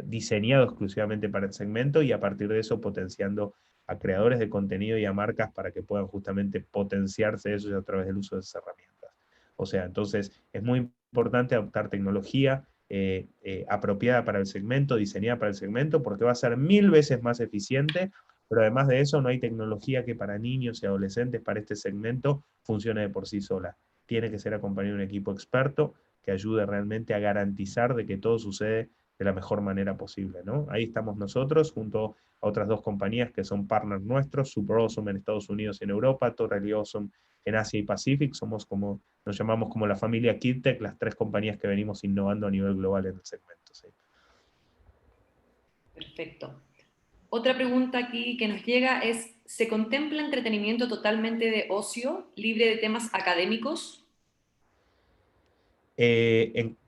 diseñado exclusivamente para el segmento y a partir de eso potenciando a creadores de contenido y a marcas para que puedan justamente potenciarse ellos a través del uso de esas herramientas. O sea, entonces es muy importante adoptar tecnología apropiada para el segmento, diseñada para el segmento, porque va a ser 1000 veces más eficiente, pero además de eso no hay tecnología que para niños y adolescentes, para este segmento, funcione de por sí sola. Tiene que ser acompañado de un equipo experto que ayude realmente a garantizar de que todo sucede de la mejor manera posible, ¿no? Ahí estamos nosotros, junto a otras dos compañías que son partners nuestros, Super Awesome en Estados Unidos y en Europa, Totally Awesome en Asia y Pacific, nos llamamos como la familia KidTech, las tres compañías que venimos innovando a nivel global en el segmento. ¿Sí? Perfecto. Otra pregunta aquí que nos llega es, ¿se contempla entretenimiento totalmente de ocio, libre de temas académicos?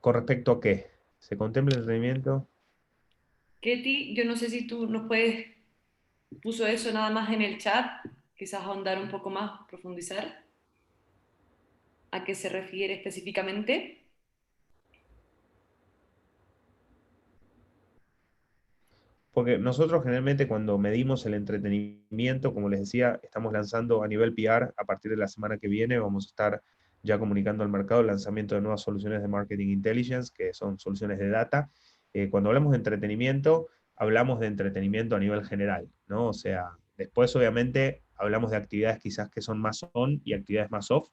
¿Con respecto a qué? ¿Se contempla el entretenimiento? Ketty, yo no sé si tú nos puso eso nada más en el chat, quizás ahondar un poco más, profundizar. ¿A qué se refiere específicamente? Porque nosotros generalmente cuando medimos el entretenimiento, como les decía, estamos lanzando a nivel PR a partir de la semana que viene, vamos a estar ya comunicando al mercado el lanzamiento de nuevas soluciones de Marketing Intelligence, que son soluciones de data. Cuando hablamos de entretenimiento, hablamos de entretenimiento a nivel general, ¿no? O sea, después obviamente hablamos de actividades quizás que son más on y actividades más off,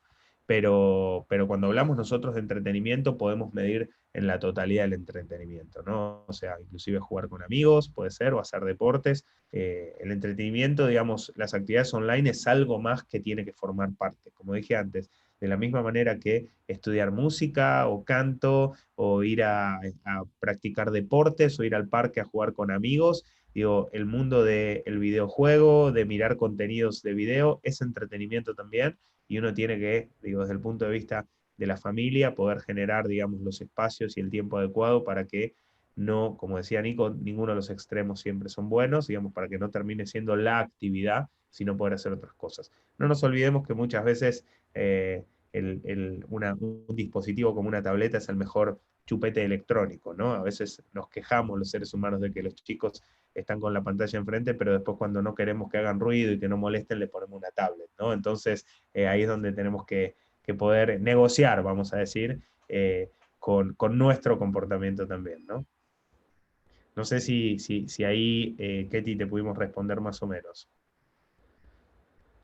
pero cuando hablamos nosotros de entretenimiento podemos medir en la totalidad del entretenimiento, ¿no? O sea, inclusive jugar con amigos, puede ser, o hacer deportes. El entretenimiento, digamos, las actividades online es algo más que tiene que formar parte, como dije antes, de la misma manera que estudiar música o canto, o ir a practicar deportes, o ir al parque a jugar con amigos. Digo, el mundo del videojuego, de mirar contenidos de video, es entretenimiento también, y uno tiene que, digo, desde el punto de vista de la familia, poder generar, digamos, los espacios y el tiempo adecuado para que no, como decía Nico, ninguno de los extremos siempre son buenos, digamos, para que no termine siendo la actividad, sino poder hacer otras cosas. No nos olvidemos que muchas veces un dispositivo como una tableta es el mejor chupete electrónico, ¿no? A veces nos quejamos los seres humanos de que los chicos están con la pantalla enfrente, pero después cuando no queremos que hagan ruido y que no molesten, le ponemos una tablet, ¿no? Entonces, ahí es donde tenemos que poder negociar, vamos a decir, con nuestro comportamiento también, ¿no? No sé si ahí, Ketty, te pudimos responder más o menos.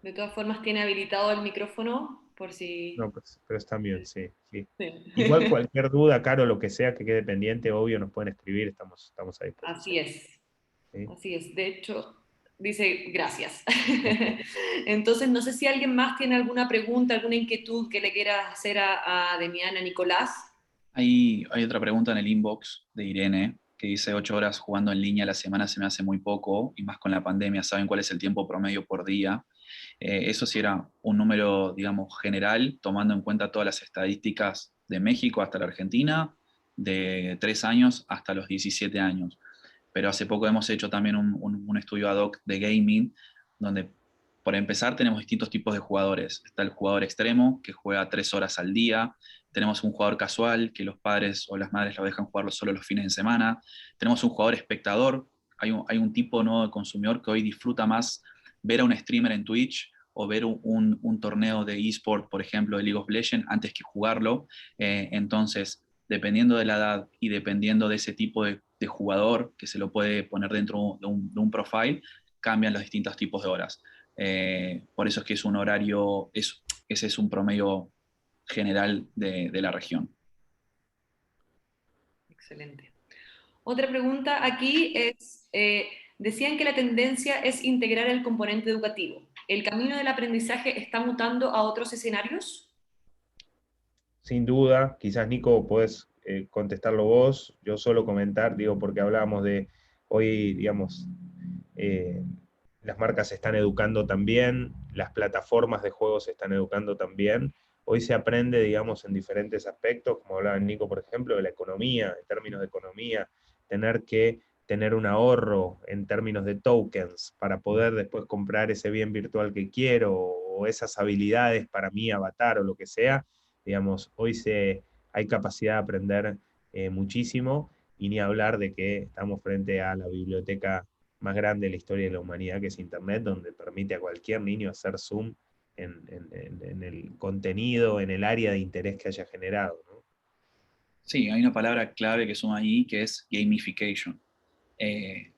De todas formas, tiene habilitado el micrófono por si... No, pues, pero está bien, sí, sí. Igual Sí. cualquier duda, Caro, lo que sea que quede pendiente, obvio, nos pueden escribir, estamos a Así disposición. es, ¿Sí? así es. De hecho, dice gracias. Ok. Entonces, no sé si alguien más tiene alguna pregunta, alguna inquietud que le quiera hacer a Demián, a Nicolás. Hay otra pregunta en el inbox de Irene que dice 8 horas jugando en línea a la semana se me hace muy poco y más con la pandemia, ¿saben cuál es el tiempo promedio por día? Eso sí era un número, digamos, general, tomando en cuenta todas las estadísticas de México hasta la Argentina, de 3 años hasta los 17 años. Pero hace poco hemos hecho también un estudio ad hoc de gaming, donde por empezar tenemos distintos tipos de jugadores. Está el jugador extremo, que juega 3 horas al día. Tenemos un jugador casual, que los padres o las madres lo dejan jugarlo solo los fines de semana. Tenemos un jugador espectador. Hay un tipo nuevo de consumidor que hoy disfruta más ver a un streamer en Twitch o ver un torneo de eSport, por ejemplo, de League of Legends, antes que jugarlo. Entonces, dependiendo de la edad y dependiendo de ese tipo de jugador que se lo puede poner dentro de un profile, cambian los distintos tipos de horas. Por eso es que es un horario, ese es un promedio general de la región. Excelente. Otra pregunta aquí es, decían que la tendencia es integrar el componente educativo. ¿El camino del aprendizaje está mutando a otros escenarios? Sin duda, quizás Nico podés contestarlo vos, yo solo comentar, digo, porque hablábamos de hoy, digamos, eh, las marcas se están educando también, las plataformas de juegos se están educando también. Hoy se aprende, digamos, en diferentes aspectos, como hablaba Nico, por ejemplo, de la economía, en términos de economía, tener que tener un ahorro en términos de tokens para poder después comprar ese bien virtual que quiero o esas habilidades para mi avatar o lo que sea, digamos, hay capacidad de aprender muchísimo y ni hablar de que estamos frente a la biblioteca más grande de la historia de la humanidad, que es Internet, donde permite a cualquier niño hacer zoom en el contenido, en el área de interés que haya generado, ¿no? Sí, hay una palabra clave que suma ahí que es gamification.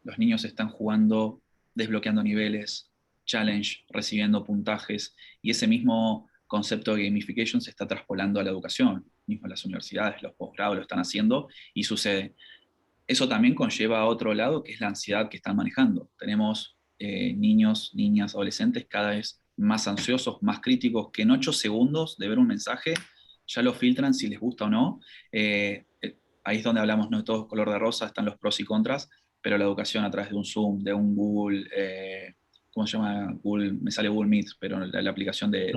Los niños están jugando, desbloqueando niveles, challenge, recibiendo puntajes, y ese mismo concepto de gamification se está traspolando a la educación. Mismo las universidades, los posgrados lo están haciendo y sucede. Eso también conlleva a otro lado, que es la ansiedad que están manejando. Tenemos niños, niñas, adolescentes cada vez más ansiosos, más críticos, que en 8 segundos de ver un mensaje ya lo filtran si les gusta o no. Ahí es donde hablamos, no de todo color de rosa, están los pros y contras, pero la educación a través de un Zoom, de un Google, ¿cómo se llama? Google, me sale Google Meet, pero la aplicación de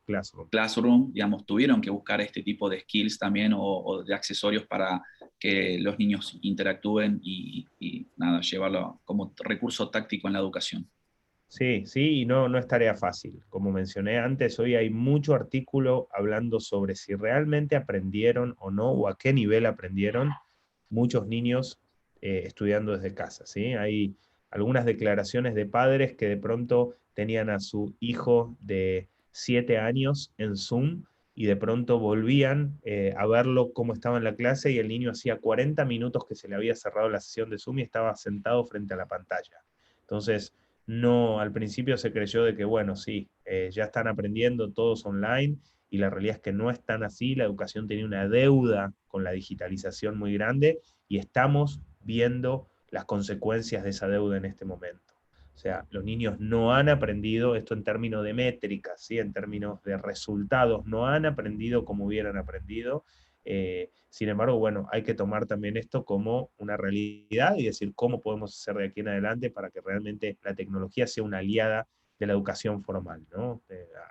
Classroom. Classroom, digamos, tuvieron que buscar este tipo de skills también o de accesorios para que los niños interactúen y nada, llevarlo como recurso táctico en la educación. Sí, sí, y no es tarea fácil. Como mencioné antes, hoy hay mucho artículo hablando sobre si realmente aprendieron o no, o a qué nivel aprendieron muchos niños estudiando desde casa, ¿sí? Hay algunas declaraciones de padres que de pronto tenían a su hijo de 7 años en Zoom y de pronto volvían a verlo cómo estaba en la clase y el niño hacía 40 minutos que se le había cerrado la sesión de Zoom y estaba sentado frente a la pantalla. Entonces, no, al principio se creyó de que, bueno, sí, ya están aprendiendo todos online y la realidad es que no es tan así, la educación tiene una deuda con la digitalización muy grande y estamos viendo las consecuencias de esa deuda en este momento. O sea, los niños no han aprendido esto en términos de métricas, ¿sí? En términos de resultados, no han aprendido como hubieran aprendido. Sin embargo, bueno, hay que tomar también esto como una realidad y decir cómo podemos hacer de aquí en adelante para que realmente la tecnología sea una aliada de la educación formal, ¿no?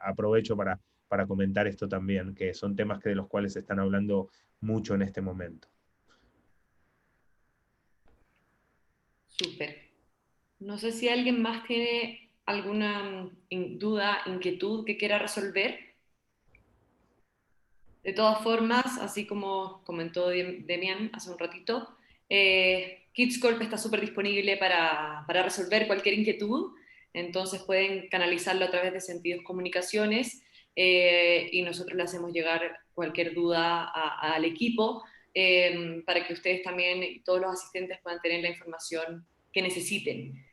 Aprovecho para comentar esto también, que son temas de los cuales se están hablando mucho en este momento. Súper. No sé si alguien más tiene alguna duda, inquietud que quiera resolver De todas formas, así como comentó Demian hace un ratito, KidsCorp está súper disponible para resolver cualquier inquietud, entonces pueden canalizarlo a través de Sentidos Comunicaciones, y nosotros le hacemos llegar cualquier duda al equipo, para que ustedes también y todos los asistentes puedan tener la información que necesiten.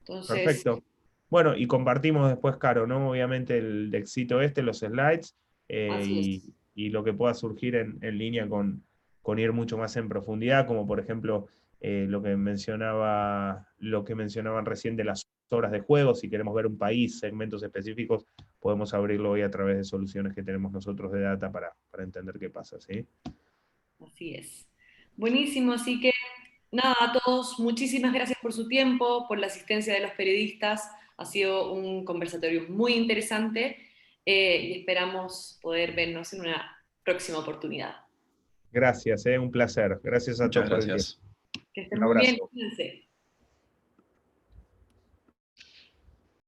Entonces, Perfecto. Bueno, y compartimos después, Caro, ¿no? Obviamente el éxito los slides, así es. y lo que pueda surgir en línea con ir mucho más en profundidad, como por ejemplo lo que mencionaban recién de las horas de juego. Si queremos ver un país, segmentos específicos, podemos abrirlo hoy a través de soluciones que tenemos nosotros de data para entender qué pasa, ¿sí? Así es. Buenísimo, así que nada, a todos, muchísimas gracias por su tiempo, por la asistencia de los periodistas. Ha sido un conversatorio muy interesante, y esperamos poder vernos en una próxima oportunidad. Gracias, un placer. Gracias a Muchas todos por el tiempo. gracias. Que estén Un muy bien, abrazo. cuídense.